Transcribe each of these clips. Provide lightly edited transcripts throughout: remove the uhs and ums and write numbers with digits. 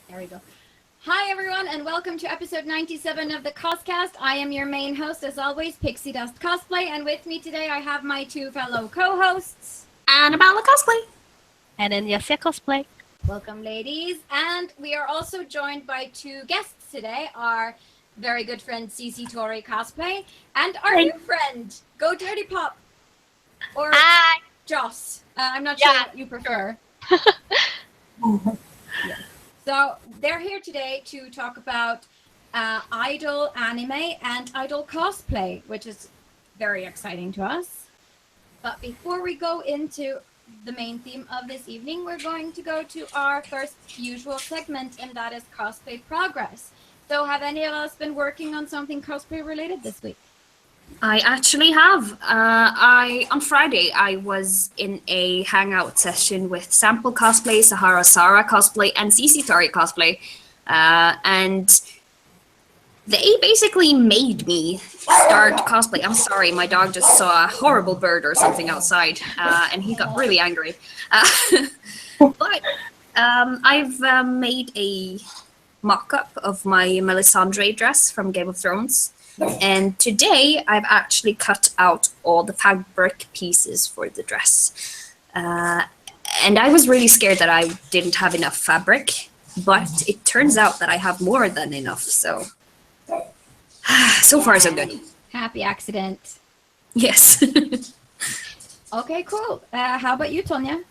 There we go. Hi, everyone, and welcome to episode 97 of the CosCast. I am your main host, as always, Pixie Dust Cosplay, and with me today I have my two fellow co-hosts. Annabella Cosplay. And then Cece Cosplay. Welcome, ladies. And we are also joined by two guests today, our very good friend Cece Tori Cosplay, and our new friend, Godirtypop, or Hi. Joss. I'm not sure what you prefer. Yeah. So they're here today to talk about idol anime and idol cosplay, which is very exciting to us. But before we go into the main theme of this evening, we're going to go to our first usual segment, and that is cosplay progress. So have any of us been working on something cosplay related this week? I actually have. On Friday I was in a hangout session with Sample Cosplay, Sahara Sara Cosplay, and Cece Tori Cosplay, and they basically made me start cosplay. I'm sorry, my dog just saw a horrible bird or something outside, and he got really angry. But I've made a mock-up of my Melisandre dress from Game of Thrones. And today I've actually cut out all the fabric pieces for the dress. And I was really scared that I didn't have enough fabric, but it turns out that I have more than enough, so far so good. Happy accident. Yes. Okay, cool. How about you, Tonya?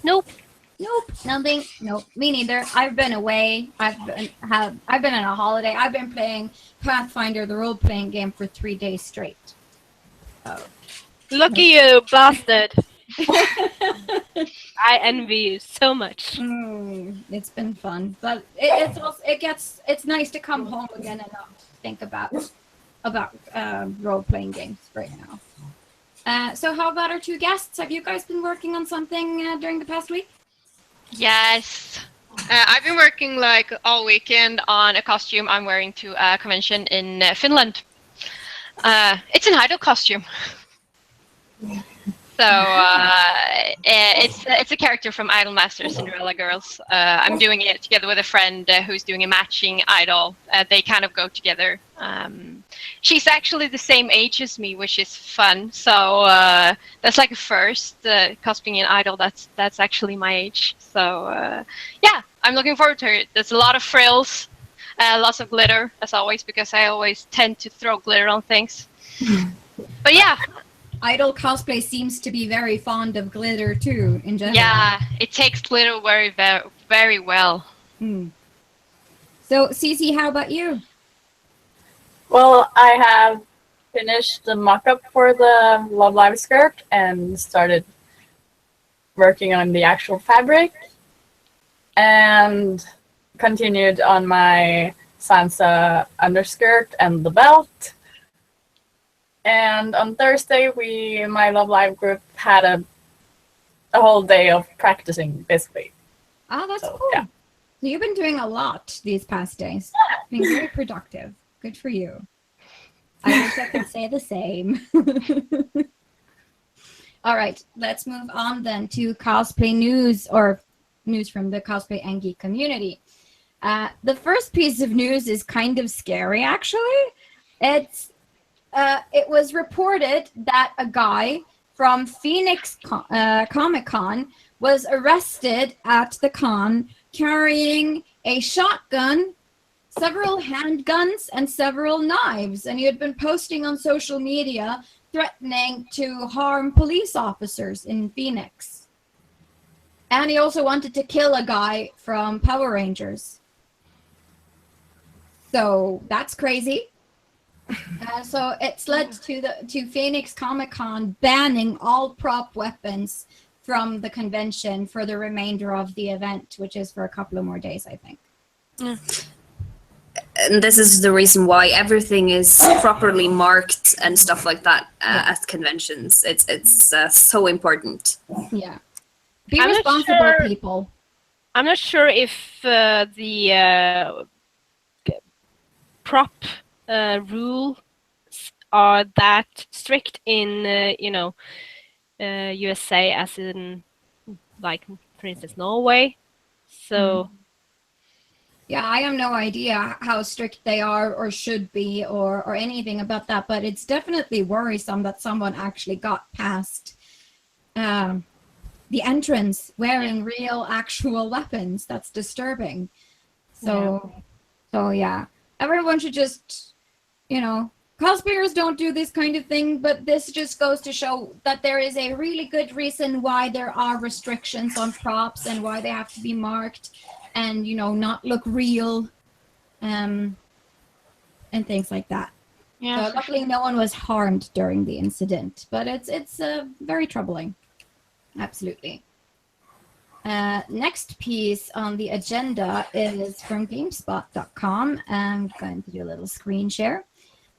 Nope. Nope, nothing. Nope, me neither. I've been away. I've been on a holiday. I've been playing Pathfinder, the role-playing game, for 3 days straight. Oh. Lucky you, bastard. I envy you so much. It's been fun, but it's nice to come home again and not think about role-playing games right now. So how about our two guests? Have you guys been working on something during the past week? Yes. I've been working like all weekend on a costume I'm wearing to a convention in Finland. It's an idol costume. So it's a character from Idol Masters, Cinderella Girls. I'm doing it together with a friend who's doing a matching idol. They kind of go together. She's actually the same age as me, which is fun. So that's like a first cosplaying an idol that's actually my age. So yeah, I'm looking forward to it. There's a lot of frills, lots of glitter as always, because I always tend to throw glitter on things. But yeah. Idol cosplay seems to be very fond of glitter too, in general. Yeah, it takes glitter very, very well. So, Cece, how about you? Well, I have finished the mock-up for the Love Live skirt and started working on the actual fabric and continued on my Sansa underskirt and the belt. And on Thursday, my Love Live group had a whole day of practicing, basically. Oh, that's cool. Yeah. So you've been doing a lot these past days. Being very productive. Good for you. I wish I could say the same. All right, let's move on then to cosplay news, or news from the cosplay and geek community. The first piece of news is kind of scary, actually. It was reported that a guy from Phoenix Comic-Con was arrested at the con carrying a shotgun, several handguns, and several knives. And he had been posting on social media threatening to harm police officers in Phoenix. And he also wanted to kill a guy from Power Rangers. So that's crazy. So it's led to Phoenix Comic-Con banning all prop weapons from the convention for the remainder of the event, which is for a couple of more days, I think. And this is the reason why everything is properly marked and stuff like that at conventions. It's so important. Yeah. Be responsible, people. I'm not sure if the prop rules are that strict in USA as in, like, for instance, Norway. So Yeah, I have no idea how strict they are or should be or anything about that, but it's definitely worrisome that someone actually got past the entrance wearing real actual weapons. That's disturbing. So yeah, everyone should just, cosplayers don't do this kind of thing, but this just goes to show that there is a really good reason why there are restrictions on props and why they have to be marked and, not look real, and things like that. Yeah. So luckily no one was harmed during the incident, but it's very troubling. Absolutely. Next piece on the agenda is from GameSpot.com. I'm going to do a little screen share.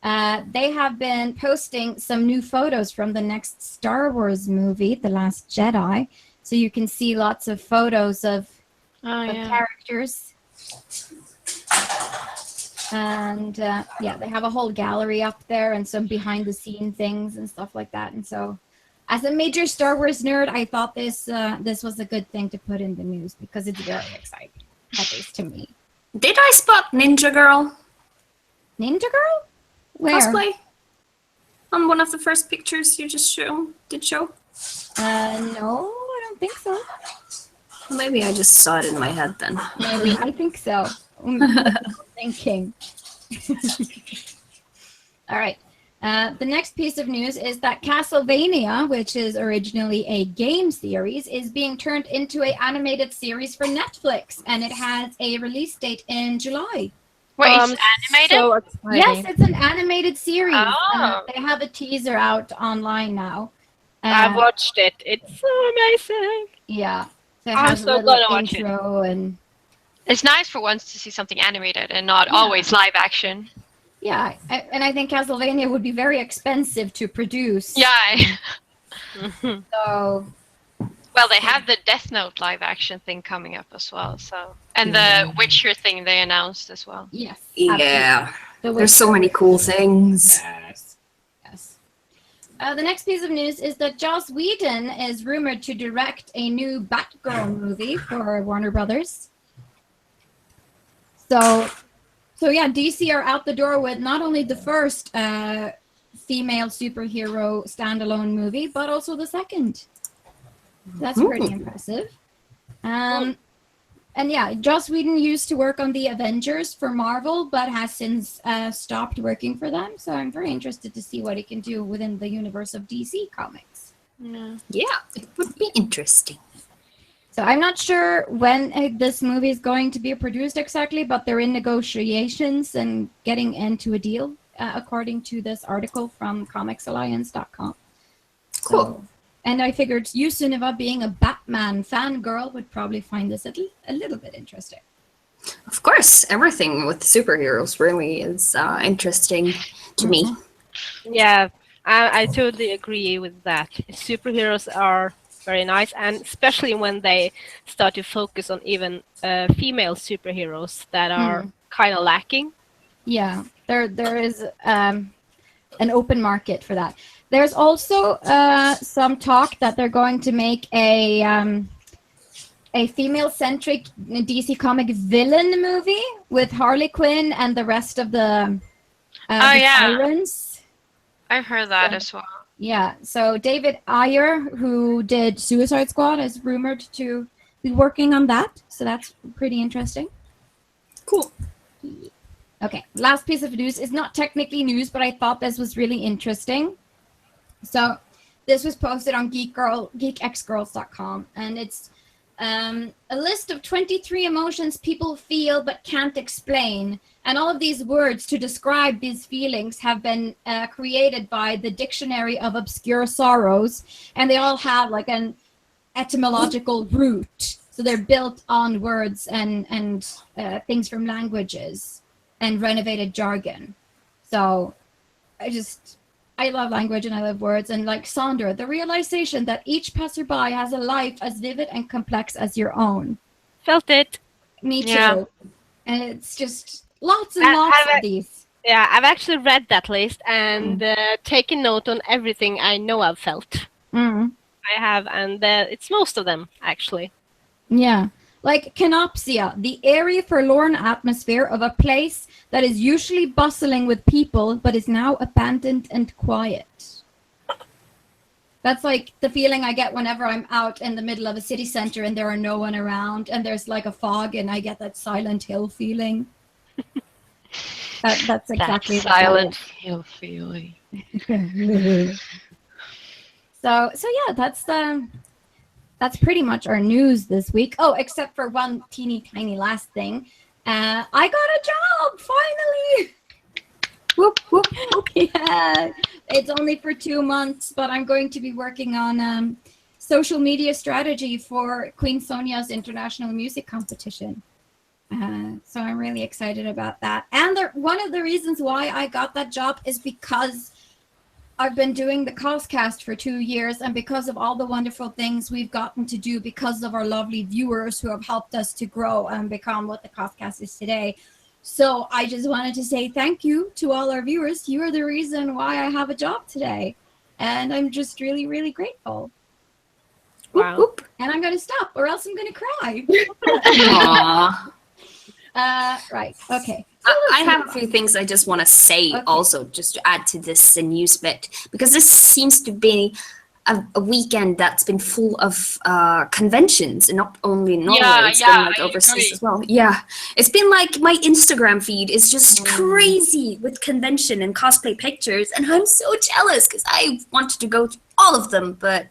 They have been posting some new photos from the next Star Wars movie, The Last Jedi. So you can see lots of photos of characters. And they have a whole gallery up there and some behind the scene things and stuff like that. And so as a major Star Wars nerd, I thought this was a good thing to put in the news because it's very exciting, at least to me. Did I spot Ninja Girl Ninja Girl? Where? cosplay on one of the first pictures you just did show? No, I don't think so. Maybe I just saw it in my head then. Maybe, I think so. Thinking. All right. The next piece of news is that Castlevania, which is originally a game series, is being turned into an animated series for Netflix, and it has a release date in July. Wait, it's animated? So exciting. Yes, it's an animated series. Oh. They have a teaser out online now. I've watched it. It's so amazing. Yeah. So it I'm has so a little gonna watch it. intro and It's nice for once to see something animated and not always live action. yeah, I think Castlevania would be very expensive to produce. Yeah. So Well, they have the Death Note live action thing coming up as well. So, and the Witcher thing they announced as well. yes. Yeah. absolutely. There's so many cool things. Yes. The next piece of news is that Joss Whedon is rumored to direct a new Batgirl movie for Warner Brothers. So yeah, DC are out the door with not only the first female superhero standalone movie, but also the second. That's pretty impressive. And yeah, Joss Whedon used to work on the Avengers for Marvel, but has since stopped working for them. So I'm very interested to see what he can do within the universe of DC Comics. Yeah, it would be interesting. So I'm not sure when this movie is going to be produced exactly, but they're in negotiations and getting into a deal, according to this article from comicsalliance.com. Cool. So, and I figured you, Sunniva, being a Batman fangirl, would probably find this a little bit interesting. Of course, everything with superheroes really is interesting to me. Yeah, I totally agree with that. Superheroes are very nice, and especially when they start to focus on even female superheroes that are kind of lacking. Yeah, there is an open market for that. There's also some talk that they're going to make a female-centric DC comic villain movie with Harley Quinn and the rest of the Sirens. I've heard that as well. Yeah, so David Ayer, who did Suicide Squad, is rumored to be working on that. So that's pretty interesting. Cool. Okay, last piece of news is not technically news, but I thought this was really interesting. So this was posted on geekxgirls.com, and it's a list of 23 emotions people feel but can't explain. And all of these words to describe these feelings have been created by the Dictionary of Obscure Sorrows, and they all have like an etymological root. So they're built on words and things from languages and renovated jargon. So I love language and I love words. And like Sandra, the realization that each passerby has a life as vivid and complex as your own. Felt it. Me too. Yeah. And it's just lots and lots of these. Yeah, I've actually read that list and taken note on everything I know I've felt. Mm. I have, and it's most of them, actually. Yeah. Like Canopsia, the airy, forlorn atmosphere of a place that is usually bustling with people, but is now abandoned and quiet. That's like the feeling I get whenever I'm out in the middle of a city center and there are no one around and there's like a fog and I get that Silent Hill feeling. That's exactly that what that Silent is. Hill feeling. So yeah, that's pretty much our news this week. Oh, except for one teeny tiny last thing. I got a job finally. Whoop whoop whoop! Yeah, it's only for 2 months, but I'm going to be working on social media strategy for Queen Sonia's international music competition. So I'm really excited about that. And one of the reasons why I got that job is because I've been doing the CosCast for 2 years, and because of all the wonderful things we've gotten to do because of our lovely viewers who have helped us to grow and become what the CosCast is today. So I just wanted to say thank you to all our viewers. You are the reason why I have a job today. And I'm just really, really grateful. Wow. Whoop, whoop. And I'm going to stop or else I'm going to cry. Aww. Right. Okay. I have a few things I just want to say also, just to add to this news bit, because this seems to be a weekend that's been full of conventions, and not only in Norway, it's been like overseas as well. Yeah, it's been like my Instagram feed is just crazy with convention and cosplay pictures, and I'm so jealous because I wanted to go to all of them, but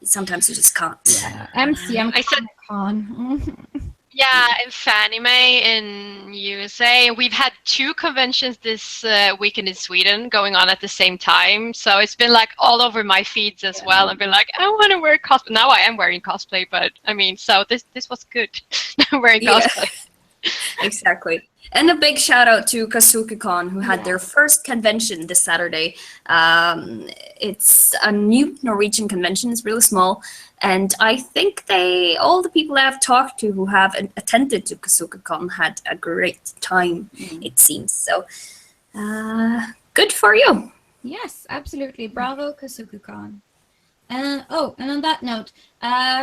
sometimes you just can't. Yeah, MCM I said- Con. Yeah, and Fanime in USA. We've had 2 conventions this weekend in Sweden going on at the same time. So it's been like all over my feeds as well. I've been like, I want to wear cosplay. Now I am wearing cosplay, but I mean, so this was good. wearing cosplay. Exactly. And a big shout out to KazukiCon, who had their first convention this Saturday. It's a new Norwegian convention. It's really small. And I think all the people I've talked to who have attended to KazukiCon had a great time, it seems. So, good for you. Yes, absolutely. Bravo, KazukiCon. And on that note,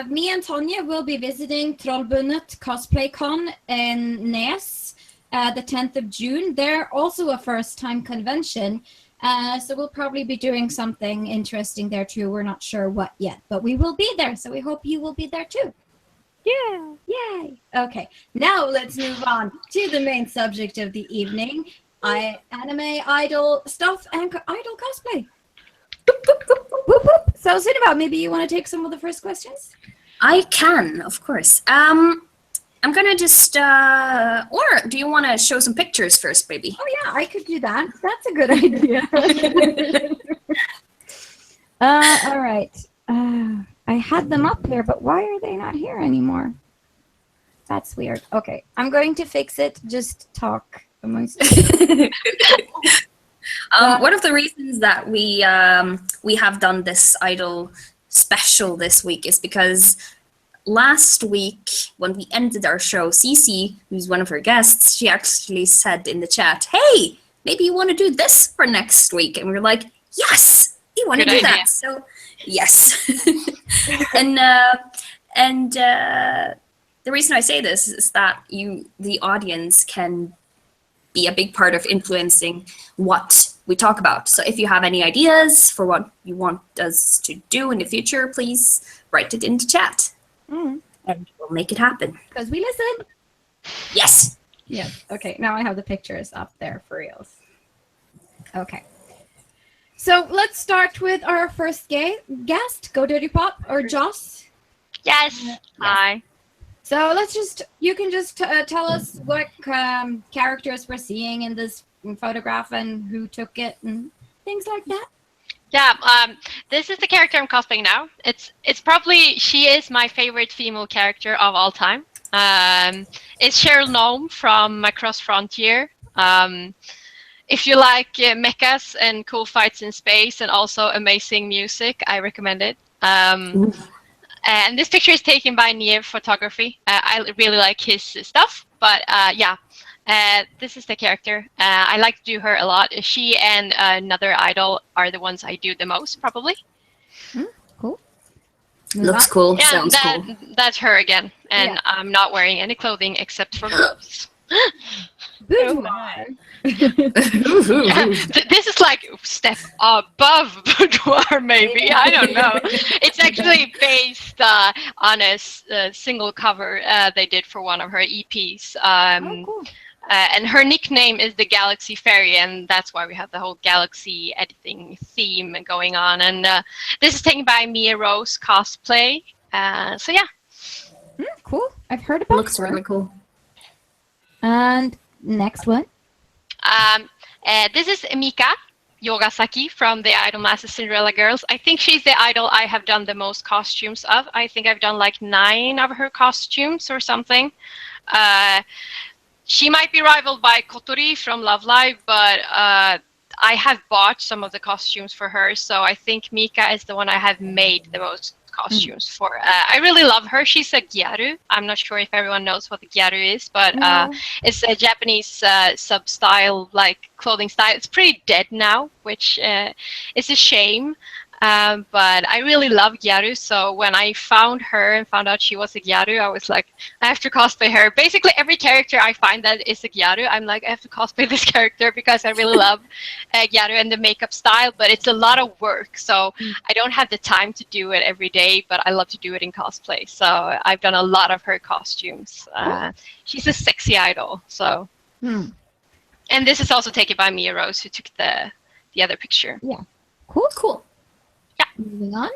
me and Tonja will be visiting Trollbundet Cosplay Con in Nes the 10th of June. They're also a first-time convention, so we'll probably be doing something interesting there too. We're not sure what yet, but we will be there, so we hope you will be there too. Yeah. Yay! Okay, now let's move on to the main subject of the evening, anime, idol stuff, and idol cosplay. Whoop, whoop. So, Cinema, maybe you want to take some of the first questions? I can, of course. I'm gonna just, or do you want to show some pictures first, baby? Oh yeah, I could do that. That's a good idea. All right. I had them up here, but why are they not here anymore? That's weird. Okay, I'm going to fix it. Just talk amongst. One of the reasons that we have done this idol special this week is because last week when we ended our show, Cece, who's one of her guests, she actually said in the chat, "Hey, maybe you want to do this for next week?" And we were like, "Yes, we want to do that." So yes, and the reason I say this is that the audience, can be a big part of influencing what we talk about. So if you have any ideas for what you want us to do in the future, please write it into chat. And we'll make it happen. Because we listen. Yes. Yes. Okay, now I have the pictures up there for reals. Okay. So let's start with our first guest, Godirtypop or Joss. Yes. Hi. So you can just tell us what characters we're seeing in this photograph and who took it and things like that. Yeah, this is the character I'm cosplaying now. It's probably, she is my favorite female character of all time. It's Cheryl Nome from Across Frontier. If you like mechas and cool fights in space and also amazing music, I recommend it. And this picture is taken by Niev Photography. I really like his stuff, but yeah. This is the character. I like to do her a lot. She and another idol are the ones I do the most, probably. Cool. Looks cool. Yeah, Sounds cool. that's her again. And Yeah. I'm not wearing any clothing except for gloves. Boudoir. Yeah, this is like step above boudoir, maybe. I don't know. It's actually based on a single cover they did for one of her EPs. Oh, cool. And her nickname is the Galaxy Fairy, and that's why we have the whole galaxy editing theme going on. And this is taken by Mia Rose Cosplay. So yeah. Cool. I've heard about Looks her. really cool. And next one. This is Mika Yogasaki from the Idol Master Cinderella Girls. I think she's the idol I have done the most costumes of. I think I've done like 9 of her costumes or something. She might be rivaled by Kotori from Love Live, but I have bought some of the costumes for her, so I think Mika is the one I have made the most costumes for. I really love her. She's a gyaru. I'm not sure if everyone knows what the gyaru is, but it's a Japanese sub-style, like clothing style. It's pretty dead now, which is a shame. But I really love gyaru, so when I found her and found out she was a gyaru, I was like, I have to cosplay her. Basically, every character I find that is a gyaru, I'm like, I have to cosplay this character because I really love gyaru and the makeup style, but it's a lot of work, so I don't have the time to do it every day, but I love to do it in cosplay, so I've done a lot of her costumes. She's a sexy idol, so. And this is also taken by Mia Rose, who took the other picture. Yeah. Cool. Cool. Moving on.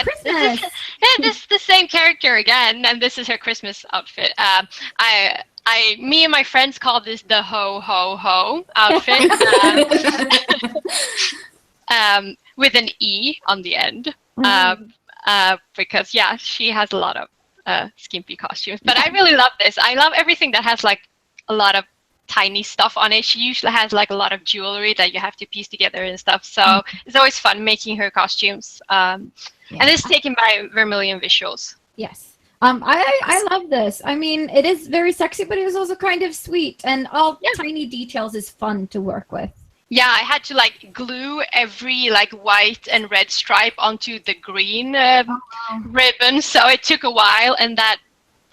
This is the same character again, and this is her Christmas outfit. Me and my friends call this the ho ho ho outfit, with an E on the end, because yeah, she has a lot of skimpy costumes. But I really love this. I love everything that has like a lot of tiny stuff on it. She usually has like a lot of jewelry that you have to piece together and stuff. So it's always fun making her costumes. And it's taken by Vermilion Visuals. Yes. I love this. I mean, it is very sexy, but it is also kind of sweet, and all tiny details is fun to work with. Yeah, I had to like glue every like white and red stripe onto the green ribbon, so it took a while, and that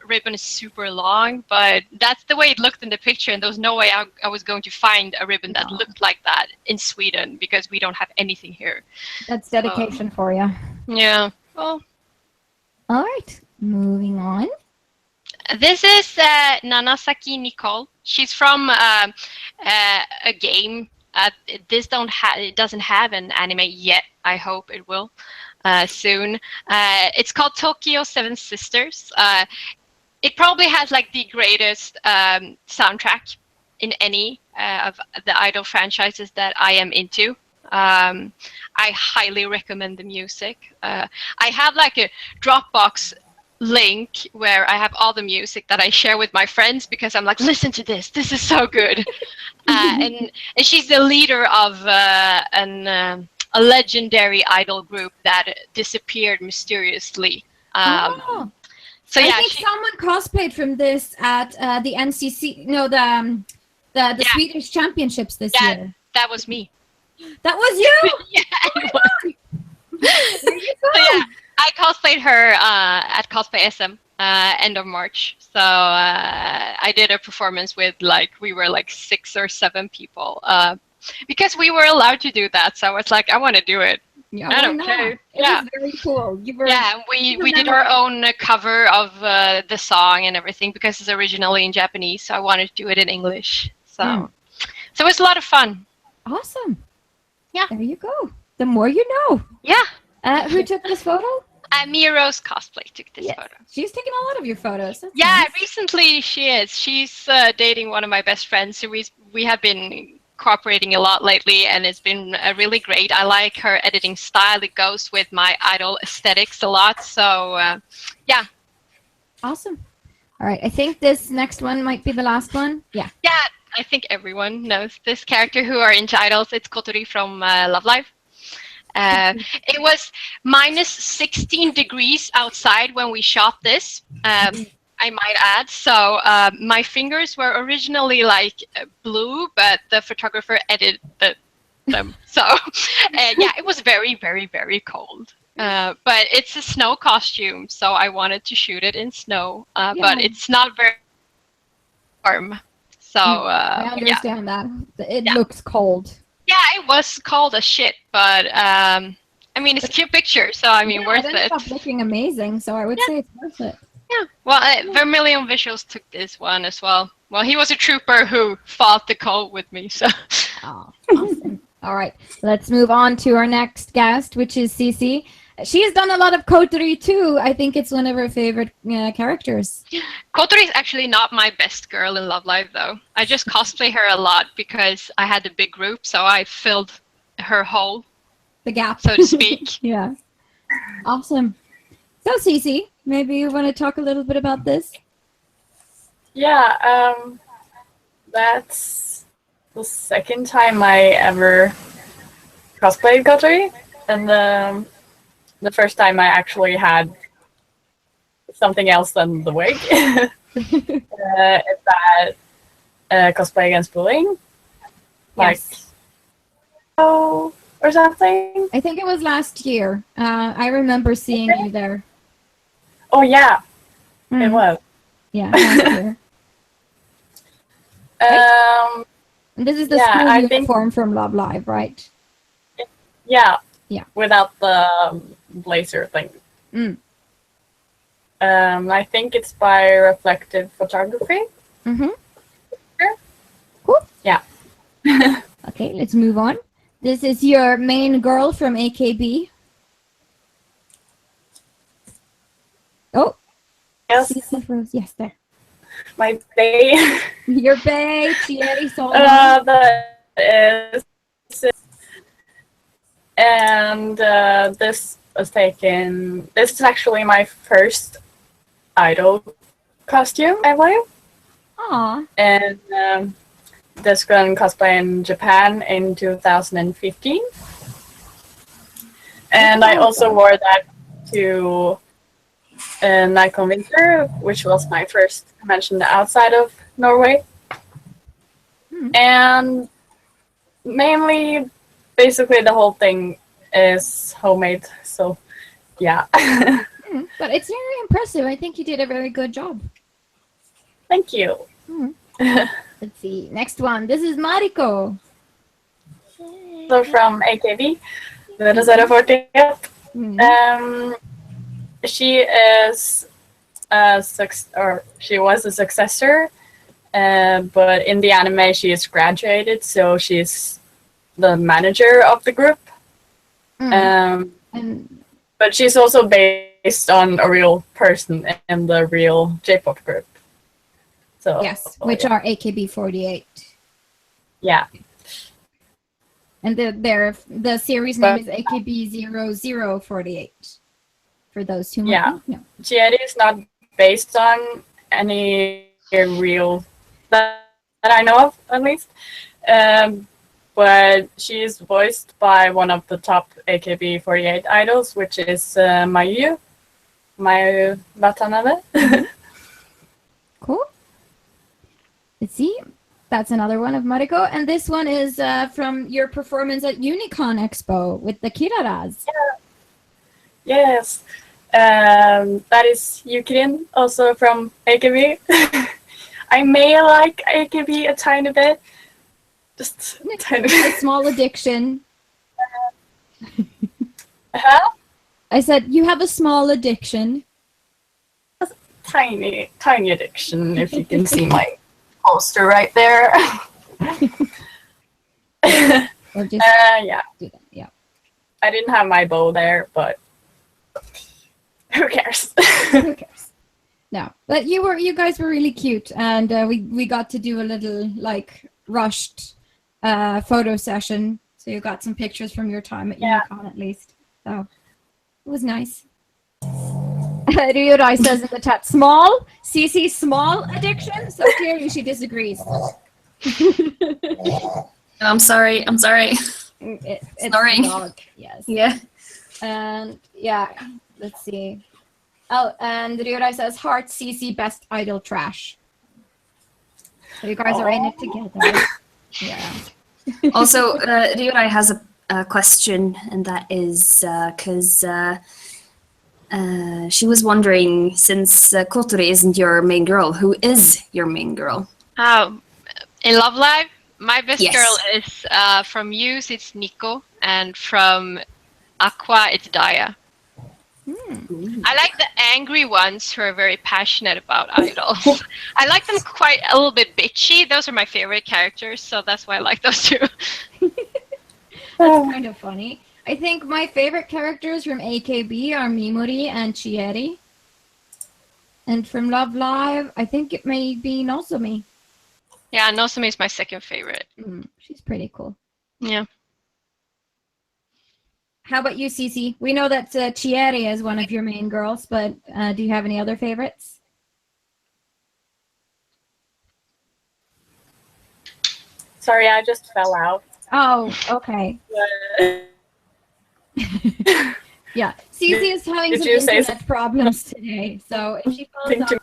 ribbon is super long, but that's the way it looked in the picture, and there was no way I was going to find a ribbon that looked like that in Sweden, because we don't have anything here. That's dedication for you. Yeah. Well, all right, moving on. This is Nanasaki Nicole. She's from a game. It doesn't have an anime yet. I hope it will soon. It's called Tokyo Seven Sisters. It probably has like the greatest soundtrack in any of the idol franchises that I am into. I highly recommend the music. I have like a Dropbox link where I have all the music that I share with my friends, because I'm like, listen to this. This is so good. And she's the leader of a legendary idol group that disappeared mysteriously. So yeah, I think someone cosplayed from this at the NCC. No, the Swedish Championships this year. That was me. That was you. Yeah, it was. There you go. So yeah, I cosplayed her at Cosplay SM end of March. So I did a performance with we were like 6 or 7 people because we were allowed to do that. So I was like, I want to do it. Yeah, I don't care. It was very cool. We did our own cover of the song and everything, because it's originally in Japanese. So I wanted to do it in English. So it was a lot of fun. Awesome. Yeah. There you go. The more you know. Yeah. Who took this photo? Mia Rose Cosplay took this photo. She's taken a lot of your photos. That's nice. Nice. Recently she is. She's dating one of my best friends. So we have been cooperating a lot lately, and it's been really great. I like her editing style. It goes with my idol aesthetics a lot. So yeah. Awesome. All right. I think this next one might be the last one. Yeah. Yeah. I think everyone knows this character who are into idols. It's Kotori from Love Live. It was minus 16 degrees outside when we shot this, I might add. So my fingers were originally like blue, but the photographer edited them. So yeah, it was very, very, very cold. But it's a snow costume, so I wanted to shoot it in snow. But Yeah. it's not very warm. So I yeah. understand that. It Yeah. looks cold. Yeah, it was cold as shit, but I mean, it's a cute picture, so I mean, worth it ended it. up looking amazing, so I would say it's worth it. Yeah. Well, Vermilion Visuals took this one as well. Well, he was a trooper who fought the cold with me, so. Oh, awesome. All right, let's move on to our next guest, which is Cece. She has done a lot of Kotori too. I think it's one of her favorite characters. Kotori is actually not my best girl in Love Live, though. I just cosplay her a lot because I had a big group, so I filled her hole, The gap. so to speak. Yeah. Awesome. So, Cece, maybe you want to talk a little bit about this? Yeah, that's the second time I ever cosplayed Kotori, and the first time I actually had something else than the wig. It's that Cosplay Against Bullying, like Yes. or something. I think it was last year. I remember seeing you there. Oh yeah, it Mhm. was. Yeah, last year. And this is the Yeah, school I think- uniform from Love Live, right? Yeah. Yeah. Without the blazer thing. Mm. I think it's by Reflective Photography. Mm-hmm. Sure. Cool. Yeah. Okay, let's move on. This is your main girl from AKB. Oh, Yes, Cece froze. Yes, there. my day. Your bae, Thierry Solon. That is. And this was taken. This is actually my first idol costume, I believe. Aw. And this gun cosplay in Japan in 2015. And I also wore that to Nikon Winter, which was my first convention outside of Norway. Hmm. And mainly, basically, the whole thing is homemade. So, yeah. But it's very impressive. I think you did a very good job. Thank you. Let's see. Next one. This is Mariko. So from AKB, the 040. Mhm. She is she was a successor, but in the anime she is graduated, so she's the manager of the group. And But she's also based on a real person in the real J-pop group. So yes, which are AKB48. yeah. And the series name is AKB0048. For those who Yeah. might know. Chieri is not based on any real that I know of, at least. But she is voiced by one of the top AKB48 idols, which is Mayu Watanabe. Cool. Let's see. That's another one of Mariko. And this one is from your performance at Unicorn Expo with the Kiraras. Yes. That is Yukirin, also from AKB. I may like AKB a tiny bit. Just a tiny A bit. small addiction. Huh? I said, you have a small addiction. Tiny addiction, if you can see my poster right there. Or just Yeah. do that. Yeah. I didn't have my bow there, but who cares? Who cares? No. But you guys were really cute, and we got to do a little like rushed photo session. So you got some pictures from your time at Yeah. Unicon at least. So it was nice. Ryurai says in the chat, small, CC small addiction. So clearly she disagrees. I'm sorry. It's Snoring. the dog. Yes. Yeah. And yeah, let's see. Oh, and Ryurai says heart CC best idol trash. So you guys are in it together. Yeah. Also, Ryurai has question, and that is because she was wondering, since Kotori isn't your main girl, who is your main girl? In Love Live, my best Yes. girl is from Muse, it's Nico, and from Aqua, it's Daya. I like the angry ones who are very passionate about idols. I like them quite a little bit bitchy. Those are my favorite characters, so that's why I like those two. That's kind of funny. I think my favorite characters from AKB are Mimori and Chieri. And from Love Live, I think it may be Nozomi. Yeah, Nozomi is my second favorite. She's pretty cool. Yeah. How about you, Cece? We know that Chieri is one of your main girls, but do you have any other favorites? Sorry, I just fell out. Oh, okay. Yeah, Cece is having Did some you say internet problems today, so if she falls Think off, to-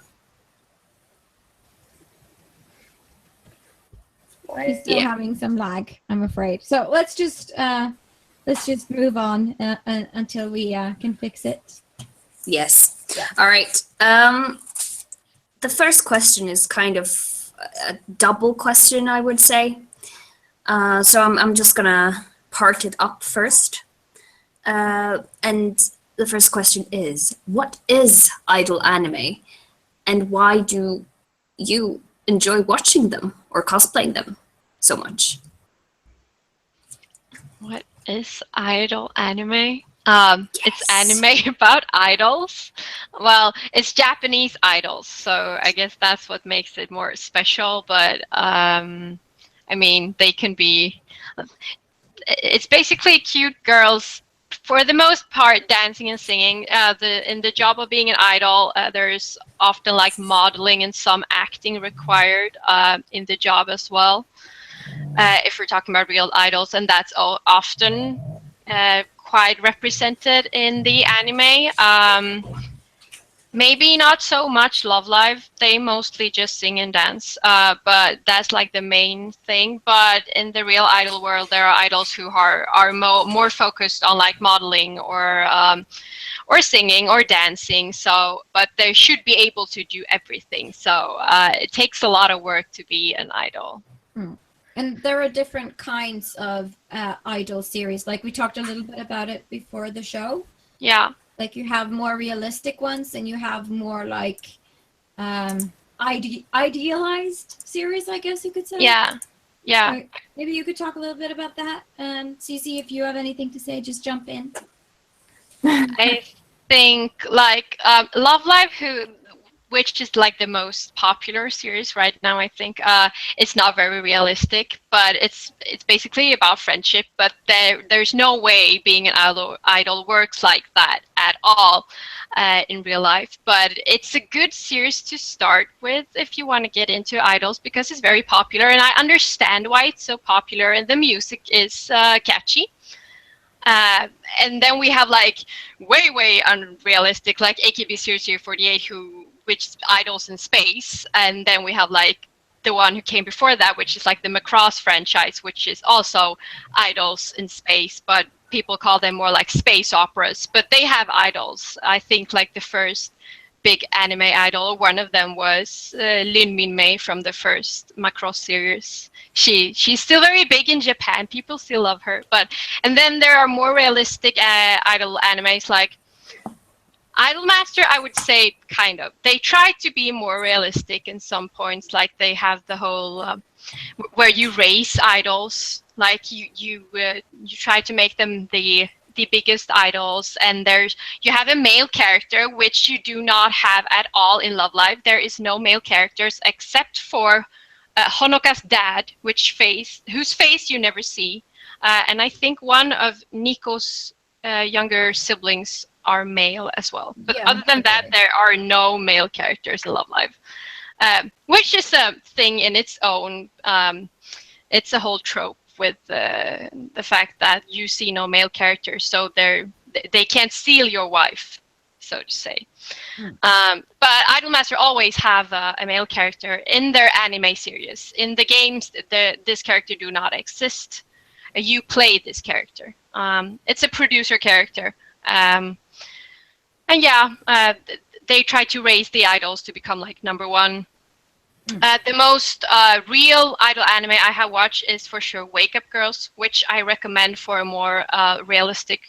she's still having some lag, I'm afraid. So let's just move on until we can fix it. Yes. Yeah. All right. The first question is kind of a double question, I would say. So I'm just gonna part it up first. And the first question is, what is idol anime, and why do you enjoy watching them or cosplaying them so much? What is idol anime? It's Yes. anime about idols. Well, it's Japanese idols, so I guess that's what makes it more special. But I mean, they can be. It's basically cute girls, for the most part, dancing and singing. In the job of being an idol, there's often like modeling and some acting required in the job as well. If we're talking about real idols, and that's often quite represented in the anime. Maybe not so much Love Live. They mostly just sing and dance, but that's like the main thing. But in the real idol world, there are idols who are more focused on like modeling or singing or dancing. So, but they should be able to do everything. So it takes a lot of work to be an idol. And there are different kinds of idol series. Like we talked a little bit about it before the show. Yeah. Like you have more realistic ones, and you have more like idealized series, I guess you could say. Yeah. Yeah. Maybe you could talk a little bit about that. And Cece, if you have anything to say, just jump in. I think like Love Live, which is like the most popular series right now. I think it's not very realistic, but it's basically about friendship. But there's no way being an idol works like that at all in real life. But it's a good series to start with if you want to get into idols, because it's very popular, and I understand why it's so popular, and the music is catchy. And then we have like way unrealistic, like AKB Series 48, which idols in space, and then we have like the one who came before that, which is like the Macross franchise, which is also idols in space, but people call them more like space operas. But they have idols. I think like the first big anime idol, one of them was Lin Min Mei from the first Macross series. She's still very big in Japan. People still love her. And then there are more realistic idol animes like Idolmaster, I would say kind of. They try to be more realistic in some points, like they have the whole where you raise idols, like you try to make them the biggest idols, and you have a male character, which you do not have at all in Love Live. There is no male characters except for Honoka's dad, whose face you never see, and I think one of Nico's younger siblings are male as well. But Yeah, other than that, there are no male characters in Love Live, which is a thing in its own. It's a whole trope with the fact that you see no male characters, so they can't steal your wife, so to say. But Idolmaster always have a male character in their anime series. In the games, this character do not exist. you play this character. It's a producer character. And yeah, they try to raise the idols to become like number one. The most real idol anime I have watched is for sure Wake Up Girls, which I recommend for a more realistic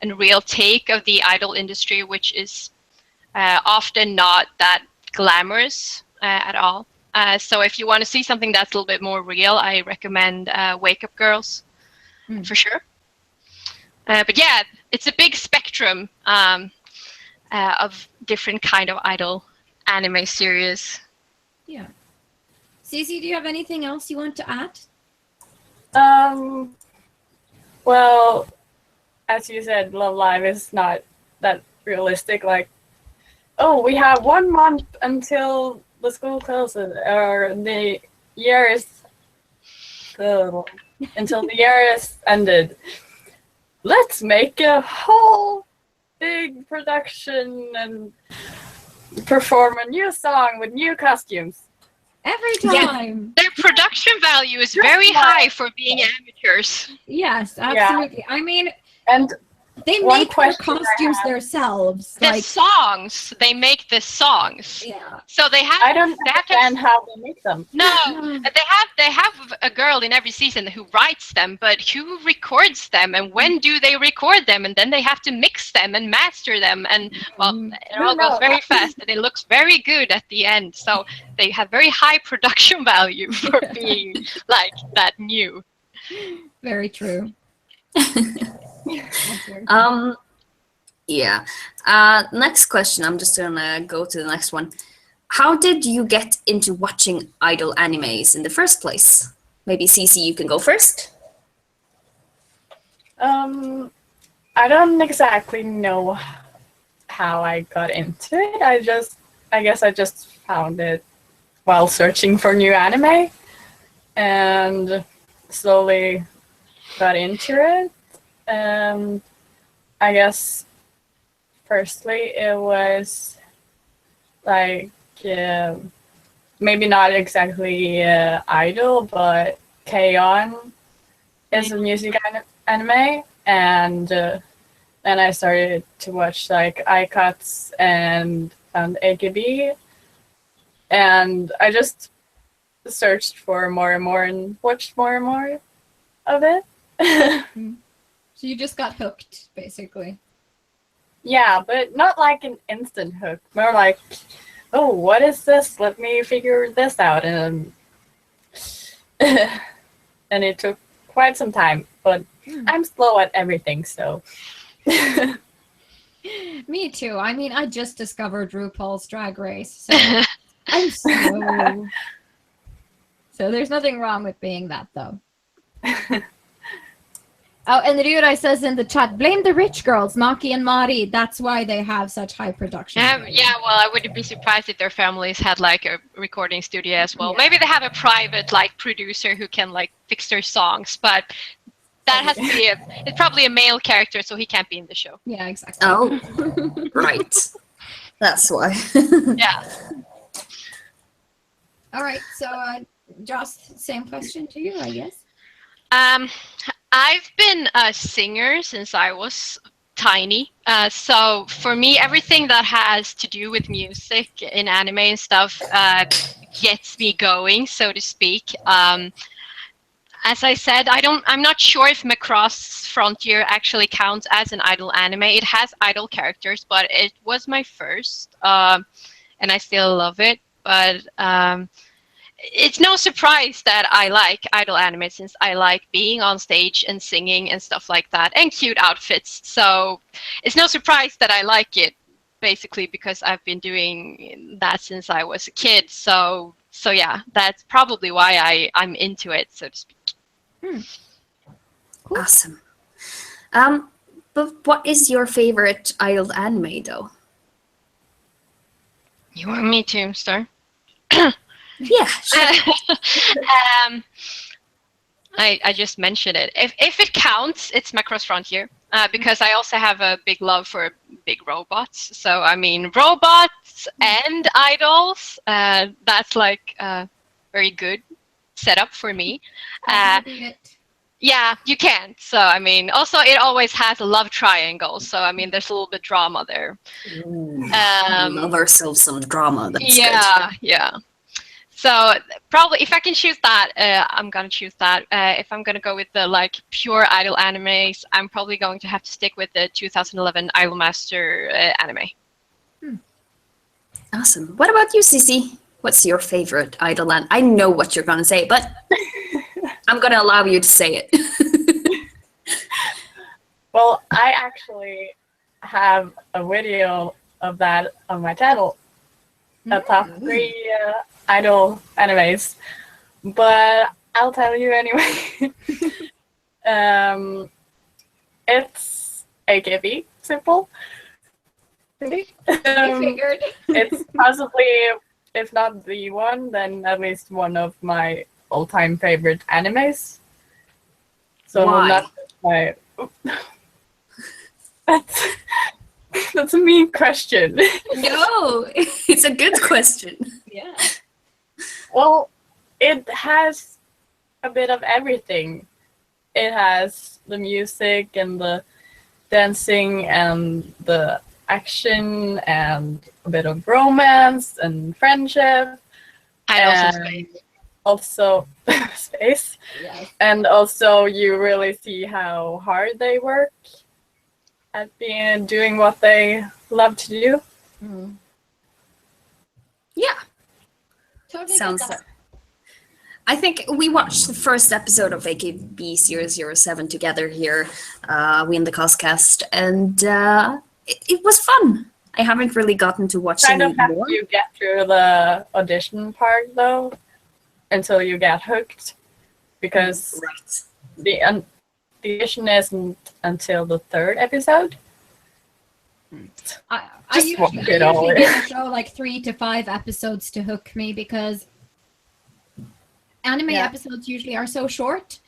and real take of the idol industry, which is often not that glamorous at all. So if you want to see something that's a little bit more real, I recommend Wake Up Girls for sure. But yeah, it's a big spectrum of different kind of idol anime series. Yeah. Cece, do you have anything else you want to add? Well, as you said, Love Live is not that realistic. Like, oh, we have 1 month until the school closes, or the year is until the year is ended. Let's make a whole big production and perform a new song with new costumes. Every time. Their production value is very high for being amateurs. Yes, absolutely. Yeah. I mean, And they one make their question I costumes have- themselves. The songs, they make the songs. Yeah. So they have. I don't they have to- understand how they make them. No, they have a girl in every season who writes them, but who records them, and when do they record them, and then they have to mix them and master them, and well, it all goes very fast, and it looks very good at the end. So they have very high production value for being like that new. Very true. Yeah. Next question. I'm just gonna go to the next one. How did you get into watching idol animes in the first place? Maybe Cece, you can go first. I don't exactly know how I got into it. I guess I just found it while searching for new anime, and slowly got into it. I guess firstly it was like maybe not exactly idol, but K-On is a music anime, and then I started to watch like iCuts and found AKB, and I just searched for more and more and watched more and more of it. So you just got hooked, basically. Yeah, but not like an instant hook. More like, oh, what is this? Let me figure this out. And and it took quite some time, but I'm slow at everything, so. Me too. I mean, I just discovered RuPaul's Drag Race, so I'm slow. So there's nothing wrong with being that, though. Oh, and the dude says in the chat, blame the rich girls, Maki and Mari. That's why they have such high production. Yeah, well, I wouldn't be surprised if their families had like a recording studio as well. Yeah. Maybe they have a private like producer who can like fix their songs, but that has to be it's probably a male character, so he can't be in the show. Yeah, exactly. Oh, right. That's why. Yeah. All right, so Joss, same question to you, I guess. I've been a singer since I was tiny. So for me, everything that has to do with music in anime and stuff gets me going, so to speak. As I said, I'm not sure if Macross Frontier actually counts as an idol anime. It has idol characters, but it was my first, and I still love it. But it's no surprise that I like idol anime, since I like being on stage and singing and stuff like that, and cute outfits. So it's no surprise that I like it, basically, because I've been doing that since I was a kid. So yeah, that's probably why I'm into it, so to speak. Cool. Awesome. But what is your favorite idol anime, though? You want me to start? Yeah, sure. I just mentioned it. If it counts, it's Macross Frontier, because I also have a big love for big robots. So I mean, robots and idols. That's like a very good setup for me. Yeah, you can't. So I mean, also it always has a love triangle. So I mean, there's a little bit drama there. Ooh, love ourselves some drama. That's Yeah, yeah. So probably if I can choose that, I'm gonna choose that. If I'm gonna go with the like pure idol animes, I'm probably going to have to stick with the 2011 Idolmaster anime. good. Awesome. What about you, Cece? What's your favorite idol? And I know what you're gonna say, but I'm gonna allow you to say it. Well, I actually have a video of that on my channel. The top 3 idol animes. But I'll tell you anyway. It's AKB, simple. Really. I figured. It's possibly, if not the one, then at least one of my all-time favorite animes. So Why? not my. That's a mean question. No, it's a good question. Yeah. Well, it has a bit of everything. It has the music and the dancing and the action and a bit of romance and friendship. And also and space. Also space. Yes. And also you really see how hard they work at doing what they love to do. Mm. Yeah, Totally sounds. get that. I think we watched the first episode of AKB 007 together here, we in the CosCast, and it was fun. I haven't really gotten to watch Kind any of have more. to get through the audition part though, until you get hooked, because Right. the audition isn't until the 3rd episode. I Just watch it all. usually give a show like 3 to 5 episodes to hook me because anime Yeah. episodes usually are so short.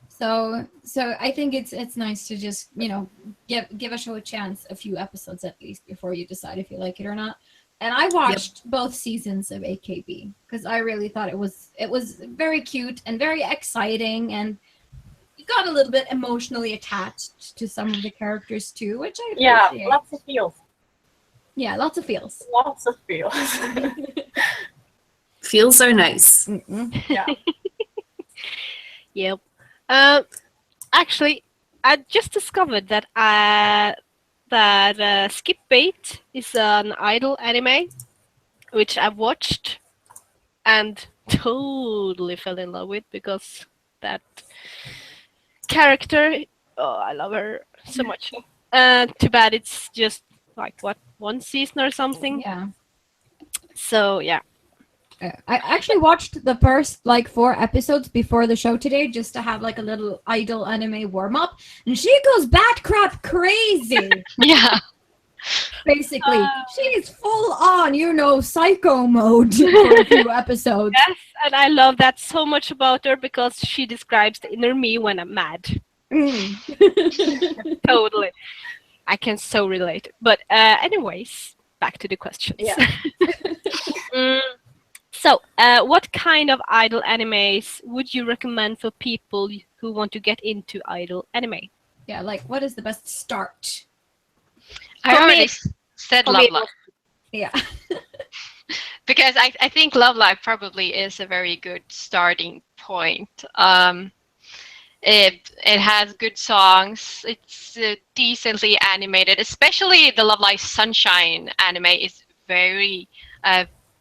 So I think it's nice to just, give a show a chance, a few episodes at least before you decide if you like it or not. And I watched both seasons of AKB because I really thought it was very cute and very exciting, and you got a little bit emotionally attached to some of the characters too, which I appreciate. Yeah, lots of feels. Yeah, lots of feels. Lots of feels. Feels are nice. Yeah. Yep. Actually, I just discovered that Skip Bait is an idol anime, which I've watched and totally fell in love with because that character, oh, I love her so much. Too bad it's just like one season or something. Yeah. So yeah. I actually watched the first 4 episodes before the show today just to have a little idol anime warm up, and she goes bat crap crazy. Yeah. Basically, she's full on, psycho mode for a few episodes. Yes, and I love that so much about her because she describes the inner me when I'm mad. Totally. I can so relate. But anyways, back to the questions. Yeah. So, what kind of idol animes would you recommend for people who want to get into idol anime? Yeah, what is the best start? I For me- already said for Love me- Live. Yeah. Because I think Love Live probably is a very good starting point. It has good songs. It's decently animated. Especially the Love Live Sunshine anime is very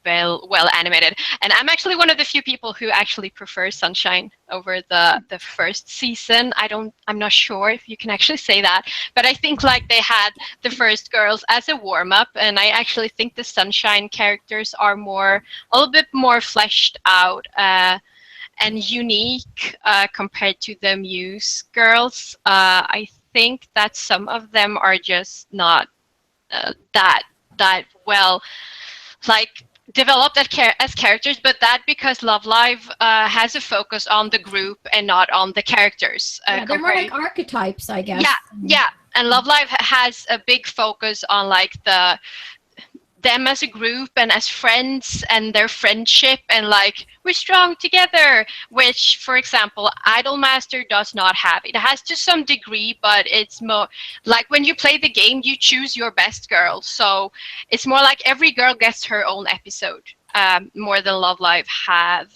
well animated. And I'm actually one of the few people who actually prefer Sunshine over the first season. I'm not sure if you can actually say that, but I think they had the first girls as a warm up, and I actually think the Sunshine characters are a little bit more fleshed out and unique compared to the Muse girls. I think that some of them are just not that well developed as characters, but that because Love Live has a focus on the group and not on the characters. They're more like archetypes, I guess. Yeah, and Love Live has a big focus on them as a group and as friends and their friendship and like we're strong together, which for example Idolmaster does not have. It has to some degree, but it's more like when you play the game you choose your best girl, so it's more like every girl gets her own episode, more than Love Live have.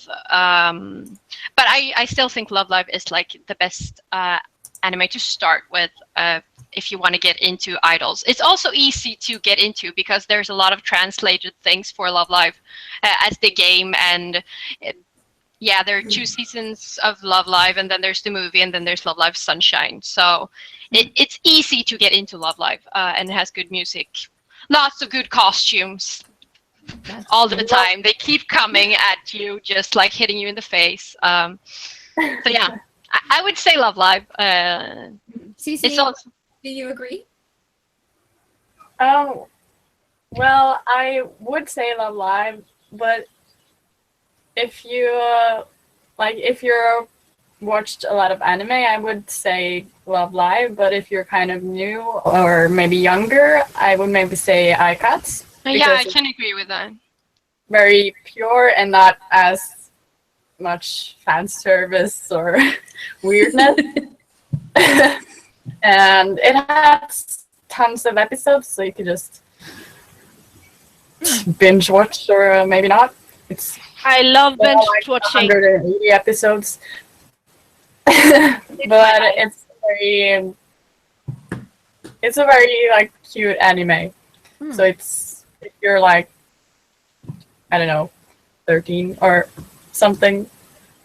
But I still think Love Live is like the best anime to start with if you want to get into idols. It's also easy to get into because there's a lot of translated things for Love Live as the game, and there are 2 seasons of Love Live, and then there's the movie, and then there's Love Live Sunshine. So it's easy to get into Love Live, and it has good music, lots of good costumes. All the time. They keep coming at you, just like hitting you in the face. So yeah, I would say Love Live. Cece, It's also, do you agree? Well, I would say Love Live, but if you're watched a lot of anime, I would say Love Live. But if you're kind of new or maybe younger, I would maybe say iCats. yeah, I can agree with that. Very pure and not as much fan service or weirdness. And it has tons of episodes, so you could just binge watch or maybe not. I love binge like watching. 180 episodes. But it's a very like cute anime. So it's, if you're like, I don't know, 13 or something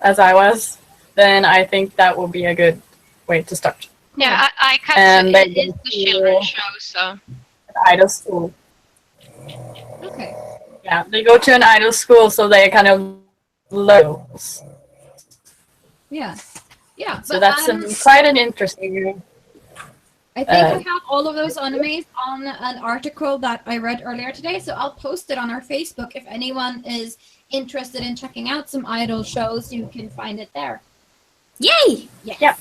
as I was, then I think that will be a good way to start. Yeah, I And it they is go the to children's show, so idol school. Okay. Yeah, they go to an idol school, so they kind of learn. Yeah. Yeah. So that's quite an interesting. I think I have all of those animes on an article that I read earlier today, so I'll post it on our Facebook. If anyone is interested in checking out some idol shows, you can find it there. Yay! Yes. Yeah.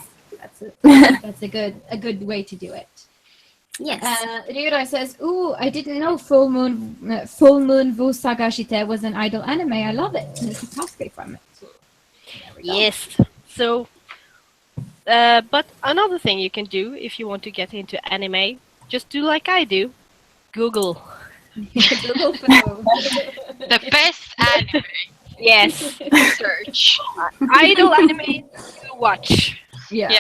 That's a good way to do it. Yes. Ryura says, "Ooh, I didn't know Full Moon Vu Sagashite was an idol anime. I love it. There's a cosplay from it." There we go. Yes. So, but another thing you can do if you want to get into anime, just do like I do. Google. Google photo. the best anime Yes. search. Idol anime to watch. Yeah.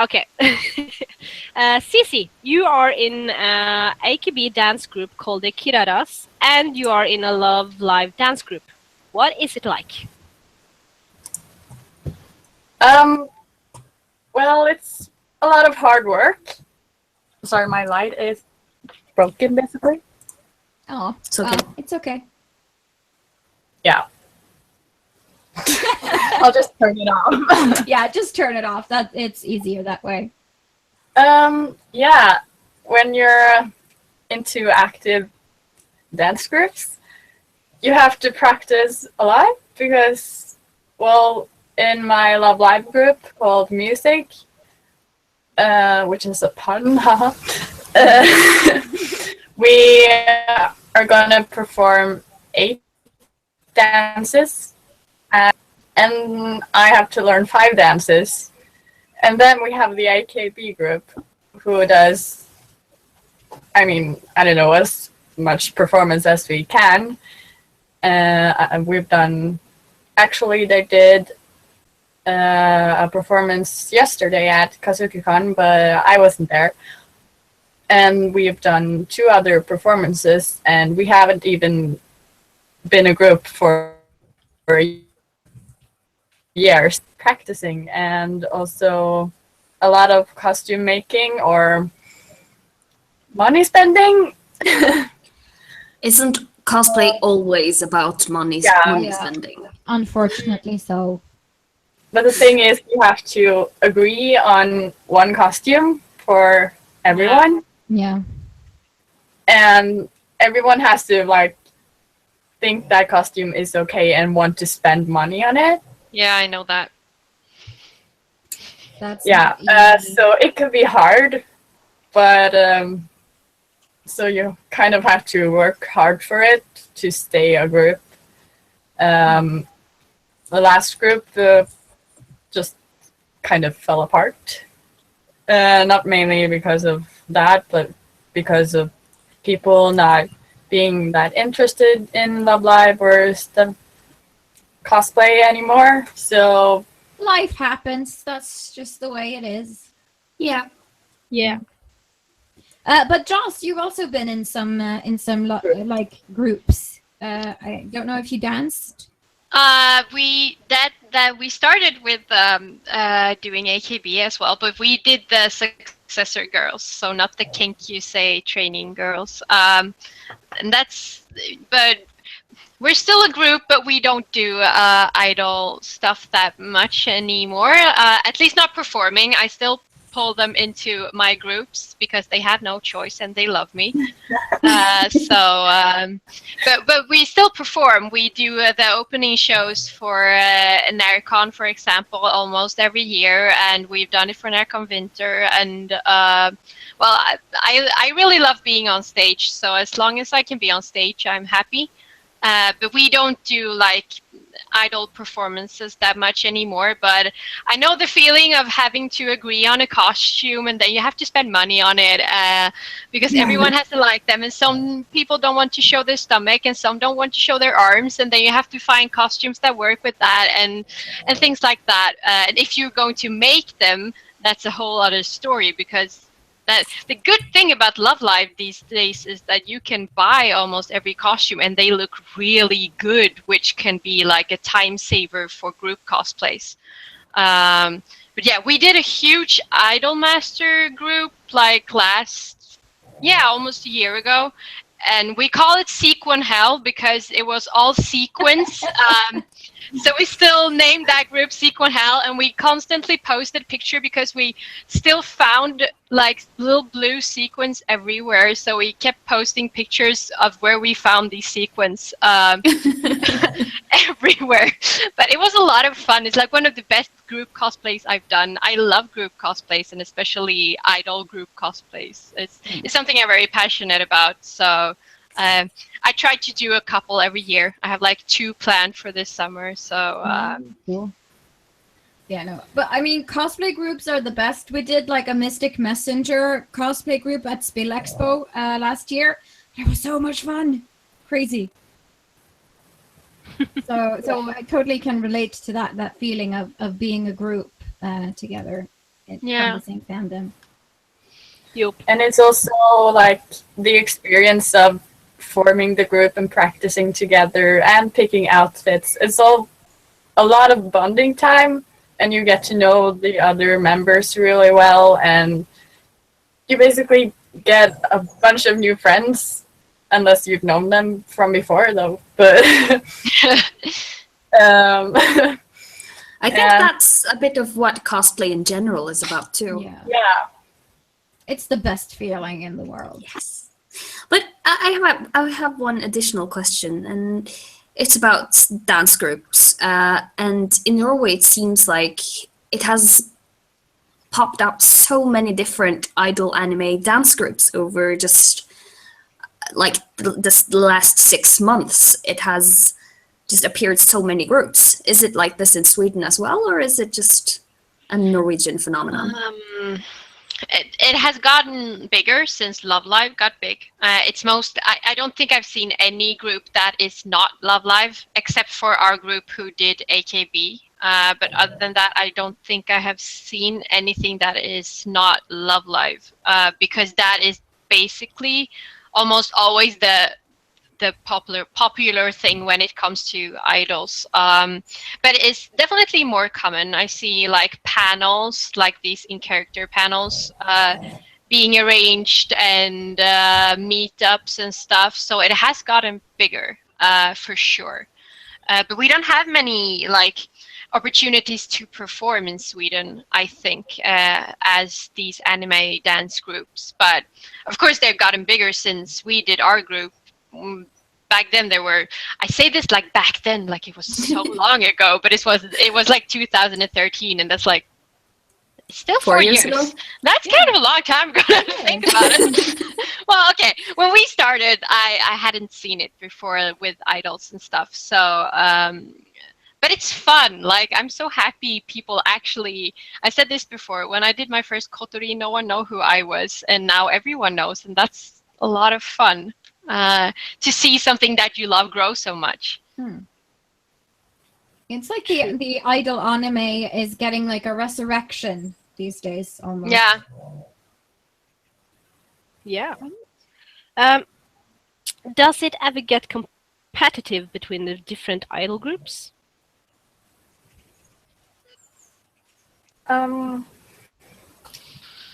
Okay. Cece, you are in a AKB dance group called the Kiraras, and you are in a Love Live dance group. What is it like? Well, it's a lot of hard work. Sorry, my light is broken, basically. Oh, It's okay. it's okay. Yeah. I'll just turn it off. Yeah, just turn it off. That it's easier that way. Yeah, when you're into active dance groups, you have to practice a lot because, well, in my Love Live group called Music, which is a pun, haha, we are gonna perform 8 dances, and I have to learn 5 dances. And then we have the AKB group who does, I mean, I don't know, as much performance as we can. We've done, actually they did a performance yesterday at Kazuki-con, but I wasn't there. And we've done 2 other performances, and we haven't even been a group for years practicing, and also a lot of costume making or money spending. Isn't cosplay always about money Yeah. spending? Unfortunately, so. But the thing is, you have to agree on one costume for everyone, Yeah. and everyone has to like think that costume is okay and want to spend money on it. Yeah, I know that. That's Yeah, not easy. so it could be hard, but so you kind of have to work hard for it to stay a group. The last group just kind of fell apart. Not mainly because of that, but because of people not being that interested in Love Live or stuff cosplay anymore. So Life happens. That's just the way it is. Yeah. Yeah. But Joss, you've also been in some like groups. I don't know if you danced. We started with doing AKB as well, but we did the successor girls, so not the kink you say training girls. And but we're still a group, but we don't do idol stuff that much anymore. At least not performing. I still pull them into my groups because they have no choice and they love me. But we still perform. We do the opening shows for NARCon, for example, almost every year, and we've done it for NARCon Winter. And I really love being on stage. So as long as I can be on stage, I'm happy. But we don't do like idol performances that much anymore, but I know the feeling of having to agree on a costume and then you have to spend money on it because everyone has to like them, and some people don't want to show their stomach and some don't want to show their arms, and then you have to find costumes that work with that and things like that. And if you're going to make them, that's a whole other story, because the good thing about Love Live these days is that you can buy almost every costume and they look really good, which can be like a time saver for group cosplays. But yeah, we did a huge Idol Master group like almost a year ago. And we call it Sequin Hell because it was all sequins. So we still named that group Sequin Hell, and we constantly posted picture because we still found like little blue sequins everywhere. So we kept posting pictures of where we found these sequins everywhere. But it was a lot of fun. It's like one of the best group cosplays I've done. I love group cosplays, and especially idol group cosplays. It's something I'm very passionate about. So I try to do a couple every year. I have like 2 planned for this summer. So Cool. Yeah, no, but I mean, cosplay groups are the best. We did like a Mystic Messenger cosplay group at Spill Expo last year. It was so much fun, crazy. So I totally can relate to that feeling of being a group together from the same fandom. Yup. And it's also like the experience of forming the group and practicing together and picking outfits. It's all a lot of bonding time, and you get to know the other members really well, and you basically get a bunch of new friends, unless you've known them from before, though. But I think that's a bit of what cosplay in general is about too. Yeah. It's the best feeling in the world. Yes. But I have one additional question, and it's about dance groups. And in Norway, it seems like it has popped up so many different idol anime dance groups over just like the last 6 months. It has just appeared so many groups. Is it like this in Sweden as well, or is it just a Norwegian phenomenon? It has gotten bigger since Love Live got big. I don't think I've seen any group that is not Love Live, except for our group who did AKB. But other than that, I don't think I have seen anything that is not Love Live, because that is basically almost always the popular thing when it comes to idols. But it's definitely more common. I see like panels, like these in-character panels being arranged, and meetups and stuff. So it has gotten bigger for sure. But we don't have many like opportunities to perform in Sweden, I think, as these anime dance groups. But of course they've gotten bigger since we did our group. Back then there were, I say this like back then, like it was so long ago, but it was like 2013, and that's like Still 4 years. years ago? That's kind of a long time ago now to think about it. Well, okay. When we started, I hadn't seen it before with idols and stuff. So, but it's fun. Like, I'm so happy people actually. I said this before. When I did my first Kotori, no one knew who I was, and now everyone knows, and that's a lot of fun to see something that you love grow so much. It's like the idol anime is getting like a resurrection these days almost. Yeah. Yeah. Does it ever get competitive between the different idol groups?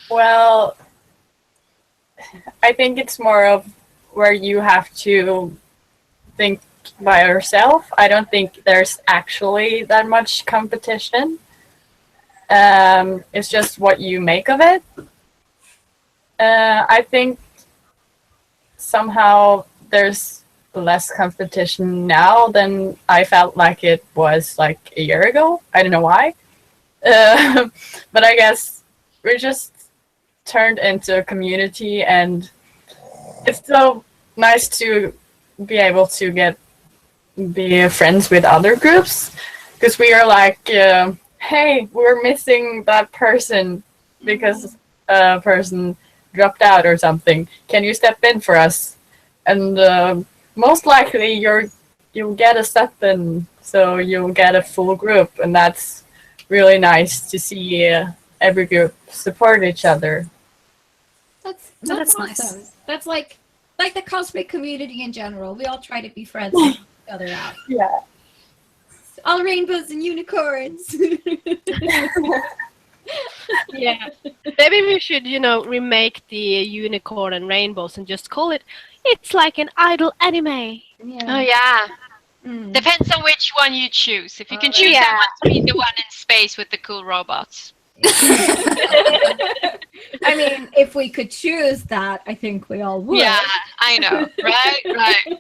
Well, I think it's more of where you have to think by yourself. I don't think there's actually that much competition. It's just what you make of it. I think somehow there's less competition now than I felt like it was like a year ago. I don't know why. But I guess we're just turned into a community, and it's so nice to be able to be friends with other groups, because we are like, hey, we're missing that person because a person dropped out or something. Can you step in for us? And most likely you'll get a step in, so you'll get a full group, and that's really nice to see every group support each other. That's That's awesome. nice. That's like the cosplay community in general. We all try to be friends with each other out. Yeah. All rainbows and unicorns. Yeah. Maybe we should, remake the unicorn and rainbows and just call it. It's like an idol anime. Oh yeah. Depends on which one you choose. If you can choose, I want to be the one in space with the cool robots. I mean, if we could choose that, I think we all would. Yeah, I know, right.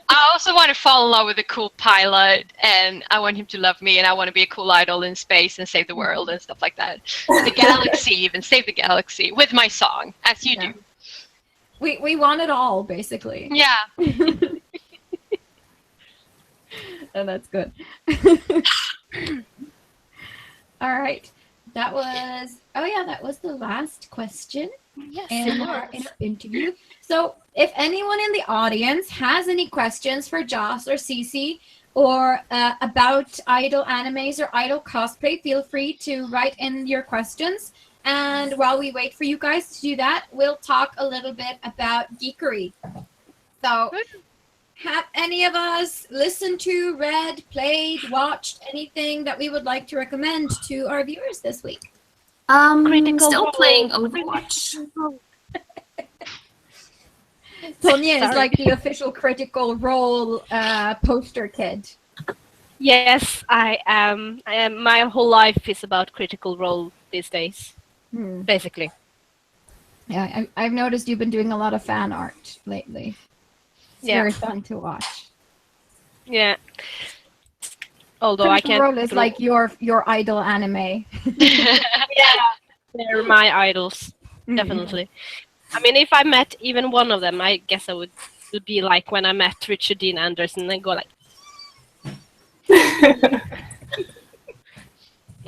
I also want to fall in love with a cool pilot, and I want him to love me, and I want to be a cool idol in space and save the world and stuff like that. The galaxy, even save the galaxy with my song, as you do. We want it all, basically. Yeah. And that's good. All right. That was the last question in our interview. So if anyone in the audience has any questions for Joss or Cece or about idol animes or idol cosplay, feel free to write in your questions. And while we wait for you guys to do that, we'll talk a little bit about geekery. So have any of us listened to, read, played, watched anything that we would like to recommend to our viewers this week? Still playing Overwatch. Tonya is like the official Critical Role poster kid. Yes, I am. My whole life is about Critical Role these days, basically. Yeah, I've noticed you've been doing a lot of fan art lately. It's very fun to watch. Yeah. Although Critical I can't. Role is like your idol anime. They're my idols, definitely. I mean, if I met even one of them, I guess I would be like when I met Richard Dean Anderson and go like.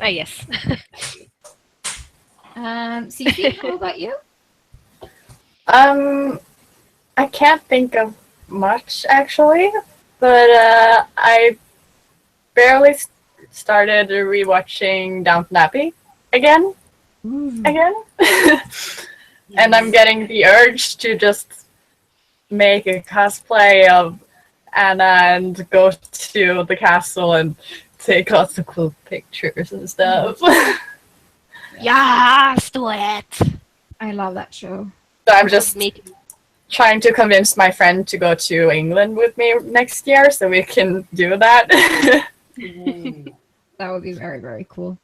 I guess. Cece, how about you? I can't think of much actually, but I barely started rewatching Downton Abbey again. And I'm getting the urge to just make a cosplay of Anna and go to the castle and take lots of cool pictures and stuff. Yes, do it. I love that show. So I'm just trying to convince my friend to go to England with me next year so we can do that. That would be very, very cool.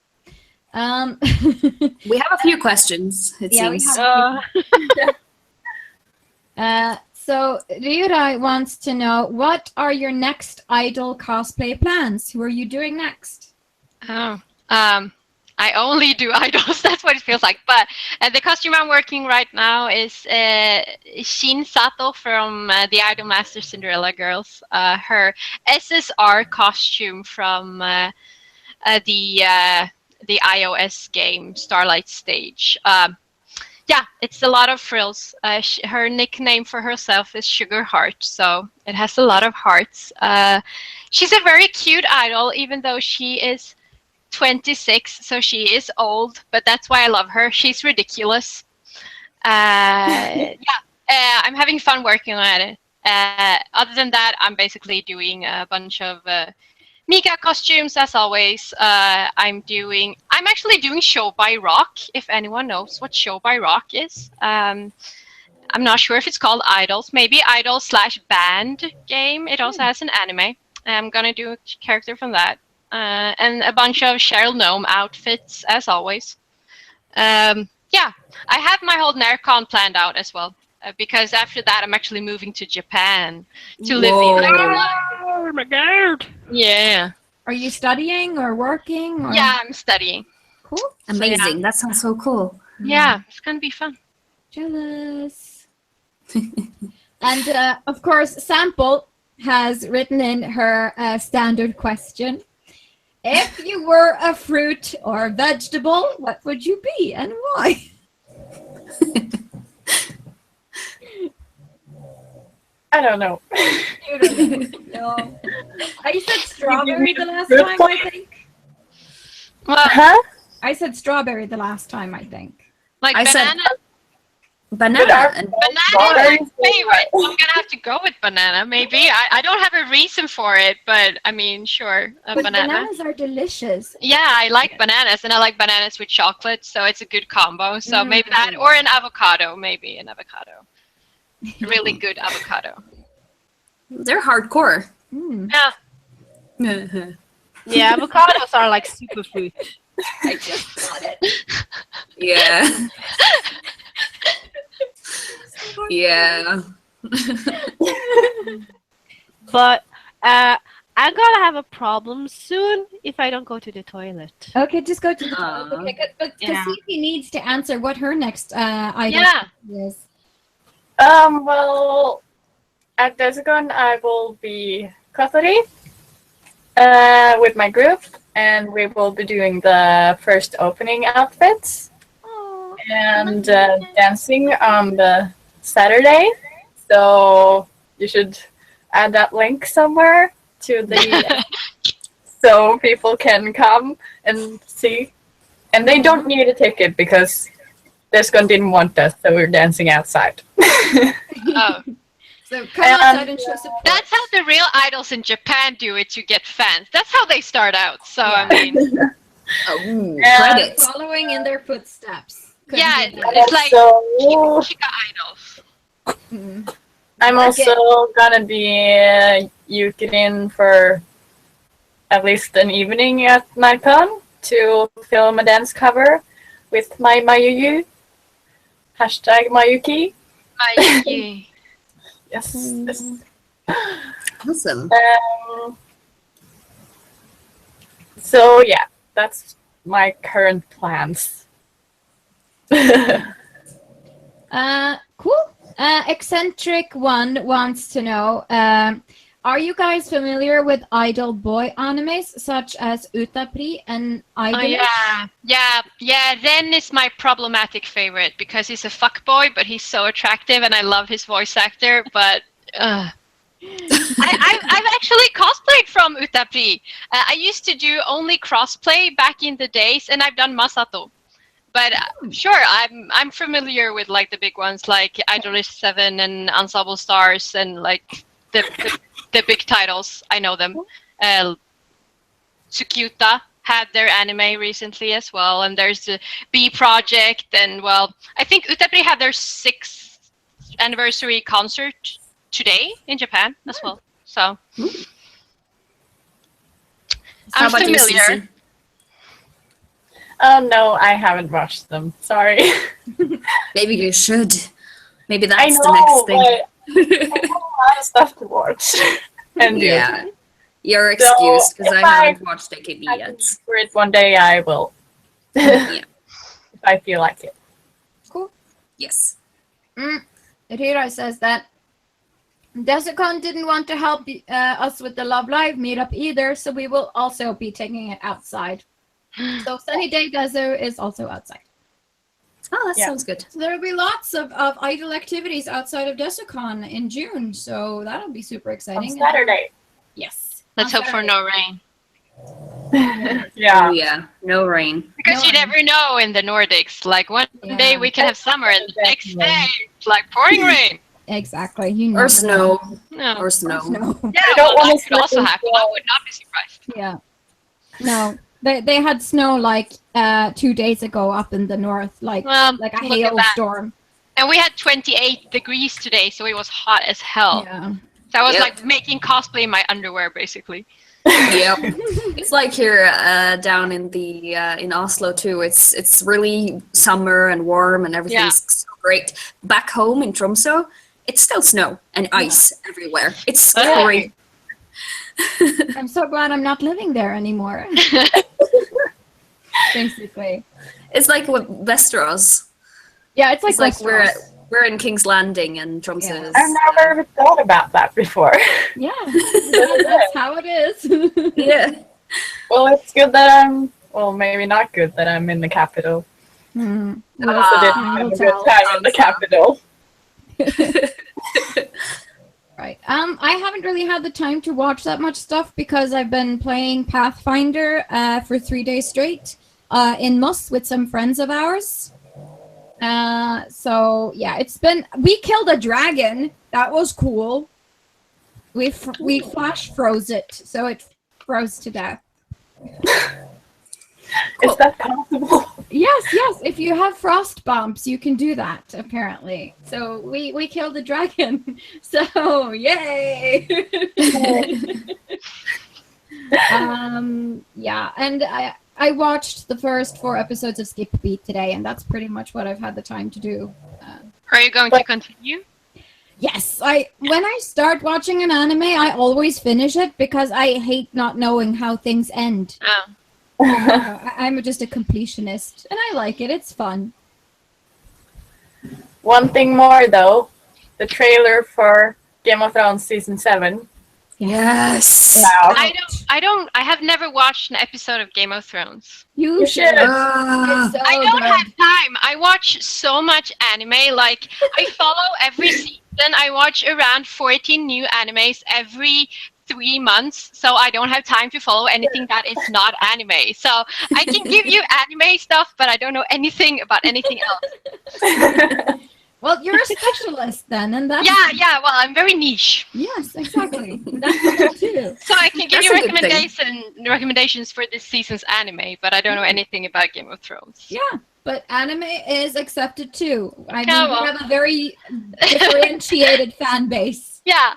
We have a few questions, it seems. So Ryurai wants to know, what are your next idol cosplay plans? Who are you doing next? Oh, I only do idols. That's what it feels like. But the costume I'm working right now is Shin Sato from the Idol Master Cinderella Girls. Her SSR costume from the iOS game Starlight Stage. Yeah, it's a lot of frills. Her nickname for herself is Sugar Heart, so it has a lot of hearts. She's a very cute idol, even though she is 26, so she is old, but that's why I love her. She's ridiculous. Yeah, I'm having fun working on it. Other than that, I'm basically doing a bunch of Mika costumes as always. I'm actually doing Show by Rock, if anyone knows what Show by Rock is. I'm not sure if it's called Idols, maybe Idol/band game. It also has an anime. I'm gonna do a character from that. And a bunch of Cheryl Gnome outfits, as always. Yeah, I have my whole NERCon planned out as well. Because after that, I'm actually moving to Japan to live the Idol life. Oh my god! Yeah. Are you studying or working? Or? Yeah, I'm studying. Cool. Amazing. That sounds so cool. Yeah, it's gonna be fun. Jealous. And of course, Sample has written in her standard question. If you were a fruit or vegetable, what would you be and why? I don't know. You don't know. No. I said strawberry the last time, I think. Well, Huh? I said strawberry the last time, I think. like I said banana. banana. And Banana is my favorite. I'm gonna have to go with banana. Maybe I don't have a reason for it, but I mean, sure, a But banana. bananas are delicious. Yeah, I like bananas, and I like bananas with chocolate, so it's a good combo. So maybe that, or an avocado, maybe an avocado. Really good avocado. they're hardcore. Mm. Yeah. Yeah, avocados are like superfood. I just got it. Yeah. Yeah. But I'm gonna have a problem soon if I don't go to the toilet. Okay, just go to the toilet. Okay, but Yeah. Cece needs to answer what her next item Yeah. is. Well, at Desicon, I will be cosplay with my group, and we will be doing the first opening outfits Oh, and dancing on the Saturday. So you should add that link somewhere to the so people can come and see. And they don't need a ticket because Descon didn't want us, so we're dancing outside. Oh, so come outside and show support. that's how the real idols in Japan do it to get fans. That's how they start out. So I mean, Oh, Yeah. credits. Following in their footsteps. Couldn't yeah, do that. it's like So Chica idols. Mm. I'm also gonna be Yukirin for at least an evening at NightCon to film a dance cover with my Mayuyu. Hashtag Mayuki. Mayuki. Yes. yes. Awesome. So yeah, that's my current plans. Cool. Eccentric one wants to know, are you guys familiar with idol boy animes such as Utapri and Idol? Oh, yeah. Ren is my problematic favorite because he's a fuckboy, but he's so attractive, and I love his voice actor. But I've actually cosplayed from Utapri. I used to do only crossplay back in the days, and I've done Masato. But sure, I'm familiar with like the big ones like Idolist 7 and Ensemble Stars and like the big titles. I know them. Tsukyuta had their anime recently as well, and there's the B Project, and well, I think Utapri had their 6th anniversary concert today in Japan as well. So How I'm about you, familiar. Cece? Oh no, I haven't watched them. Sorry. Maybe you should. Maybe I that's know, the next thing. but I have a lot of stuff to watch and do. Yeah. You're excused because if I haven't watched AKB I yet. can do it one day, I will. If I feel like it. Cool. Yes. Rira says that Desicon didn't want to help us with the Love Live meetup either, so we will also be taking it outside. So Sunny Day Deso is also outside. Oh, that sounds good. So there will be lots of idle activities outside of Desicon in June, so that'll be super exciting. On Saturday. Yes. Let's hope for no rain. Yeah. Oh, yeah. No rain. Because you never know in the Nordics. Like one day we can have summer and the next day it's like pouring rain. Exactly. You know. Or snow. No. Or snow. Yeah, I don't wanna that could also slip happen. into- I would not be surprised. Yeah. No. They had snow like 2 days ago up in the north, like a Look at that. hailstorm. And we had 28 degrees today, so it was hot as hell. Yeah. So I was Yep. like making cosplay in my underwear, basically. Yep. It's like here down in the in Oslo too. It's really summer and warm and everything's so great. Back home in Tromsø, it's still snow and ice everywhere. It's scary. I'm so glad I'm not living there anymore. Basically. It's like with Westeros. Yeah, it's It's like Westeros. we're in King's Landing and Tromsø Yeah. is. I've never thought about that before. Yeah. That's how it is. Yeah. Well, it's good that maybe not good that I'm in the capital. Mm. I also didn't Time have will a good tell. time in the capital. Right. I haven't really had the time to watch that much stuff because I've been playing Pathfinder for 3 days straight in Moss with some friends of ours. So yeah, we killed a dragon. That was cool. We flash froze it, so it froze to death. Is that possible? Yes. If you have frost bumps, you can do that, apparently. So we killed a dragon. So yay! Yeah, and I watched the first 4 episodes of Skip Beat today, and that's pretty much what I've had the time to do. Are you going to continue? Yes, when I start watching an anime, I always finish it because I hate not knowing how things end. Oh. I'm just a completionist, and I like it. It's fun. One thing more though, the trailer for Game of Thrones season 7. Yes. Wow. I have never watched an episode of Game of Thrones. You should. Ah. It's so I don't good. have time. I watch so much anime. Like, I follow every season. I watch around 14 new animes every 3 months, so I don't have time to follow anything that is not anime. So I can give you anime stuff, but I don't know anything about anything else. Well, you're a specialist then, and that's Yeah. Well, I'm very niche, yes, exactly. That's good too. so I can give That's you a good thing. recommendations for this season's anime, but I don't know anything about Game of Thrones. Yeah, but anime is accepted too. I mean, Yeah, well. we have a very differentiated fan base. Yeah.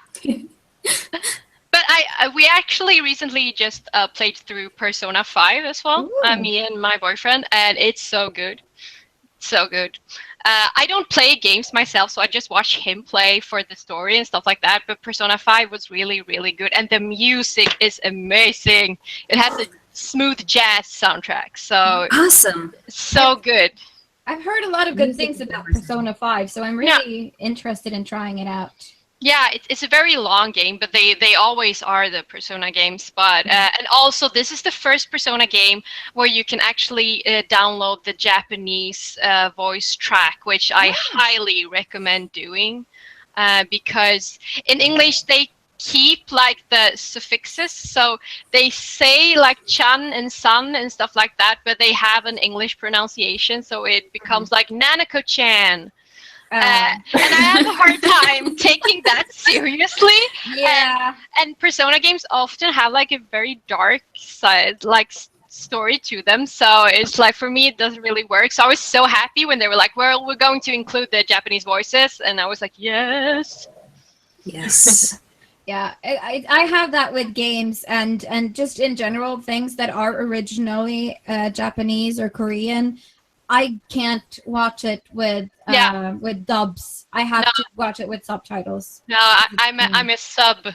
But we actually recently just played through Persona 5 as well, Ooh. me and my boyfriend, and it's so good. So good. I don't play games myself, so I just watch him play for the story and stuff like that, but Persona 5 was really, really good, and the music is amazing. It has a smooth jazz soundtrack, so Awesome. so good. I've heard a lot of good Music things is about everything. Persona 5, so I'm really interested in trying it out. Yeah, it's a very long game, but they always are the Persona games. But and also this is the first Persona game where you can actually download the Japanese voice track, which I highly recommend doing, because in English they keep like the suffixes, so they say like chan and san and stuff like that, but they have an English pronunciation, so it becomes like Nanako-chan. And I have a hard time taking that seriously. Yeah. And Persona games often have like a very dark side, like story to them. So it's like, for me, it doesn't really work. So I was so happy when they were like, well, we're going to include the Japanese voices. And I was like, yes. Yes. Yeah, I have that with games and just in general things that are originally Japanese or Korean. I can't watch it with with dubs. I have to watch it with subtitles. No, I'm a sub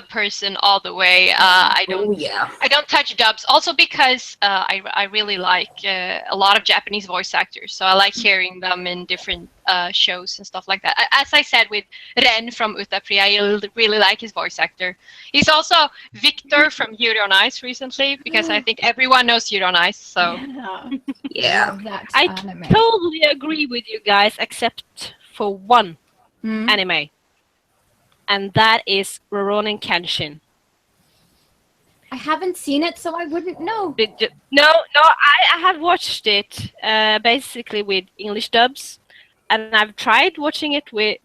person all the way. I don't touch dubs. Also because I really like a lot of Japanese voice actors, so I like hearing them in different shows and stuff like that. As I said with Ren from Utapriya, I really like his voice actor. He's also Victor from Yuri on Ice recently, because I think everyone knows Yuri on Ice. So Yeah. I totally agree with you guys, except for one anime, and that is Rurouni Kenshin. I haven't seen it, so I wouldn't know. No, I have watched it basically with English dubs, and I've tried watching it with,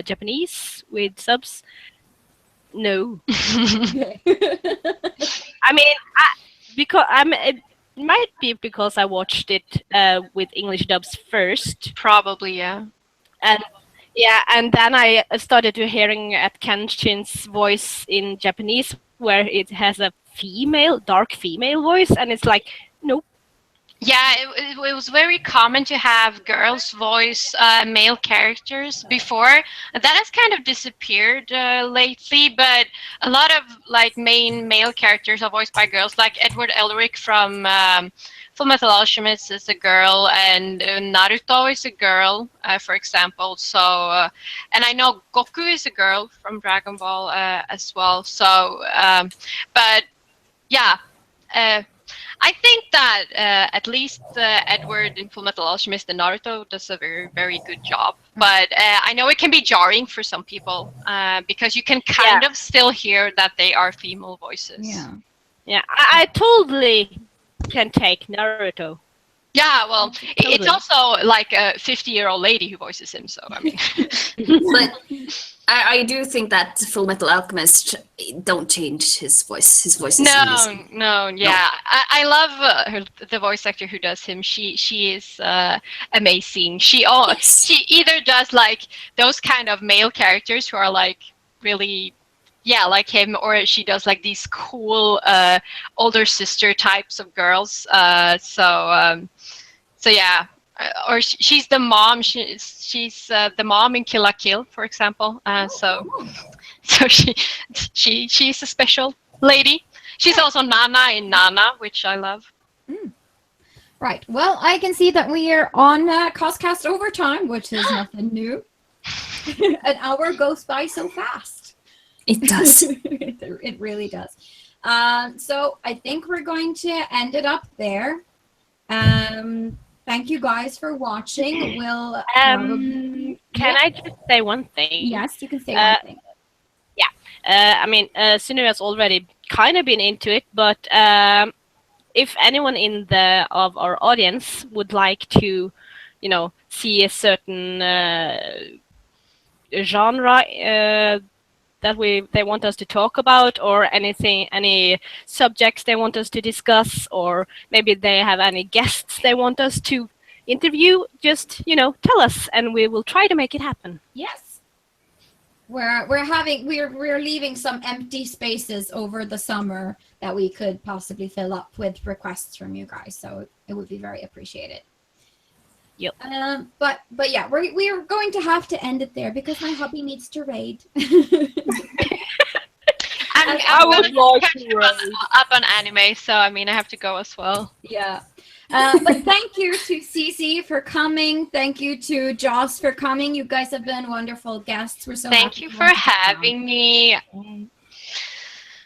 Japanese with subs. No. I mean, it might be because I watched it with English dubs first. probably, yeah. And then I started to hearing at Kenshin's voice in Japanese, where it has a dark female voice, and it's like, nope. Yeah, it was very common to have girls voice male characters before. That has kind of disappeared lately, but a lot of like main male characters are voiced by girls, like Edward Elric from Full Metal Alchemist is a girl, and Naruto is a girl, for example. So, and I know Goku is a girl from Dragon Ball as well. So, but yeah. I think that at least Edward in Full Metal Alchemist and Naruto does a very, very good job. But I know it can be jarring for some people because you can kind of still hear that they are female voices. Yeah, I totally can take Naruto. Yeah, well, Totally. it's also like a 50-year-old lady who voices him, so I mean. But I do think that Full Metal Alchemist don't change his voice. His voice is amazing. No, yeah. I love the voice actor who does him. She is amazing. She either does like those kind of male characters who are like really, yeah, like him, or she does like these cool older sister types of girls. So yeah. Or she's the mom. She's the mom in Kill la Kill, for example. So she's a special lady. She's also Nana in Nana, which I love. Right. Well, I can see that we are on CosCast overtime, which is nothing new. An hour goes by so fast. It does. It really does. So I think we're going to end it up there. Thank you guys for watching. We'll Can I just say one thing? Yes, you can say one thing. Yeah. I mean, Sunniva has already kind of been into it, but if anyone of our audience would like to, see a certain genre that they want us to talk about, or any subjects they want us to discuss, or maybe they have any guests they want us to interview, just tell us and we will try to make it happen. Yes. We're leaving some empty spaces over the summer that we could possibly fill up with requests from you guys, so it would be very appreciated. Yep. But yeah, we're going to have to end it there because my hubby needs to raid. I would like to up on anime, so I mean I have to go as well. Yeah. But thank you to Cece for coming. Thank you to Joss for coming. You guys have been wonderful guests. We're so thank you for having me.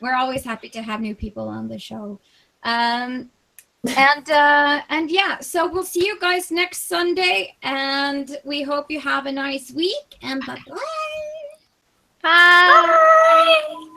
We're always happy to have new people on the show. And yeah, so we'll see you guys next Sunday, and we hope you have a nice week, and bye-bye. Bye.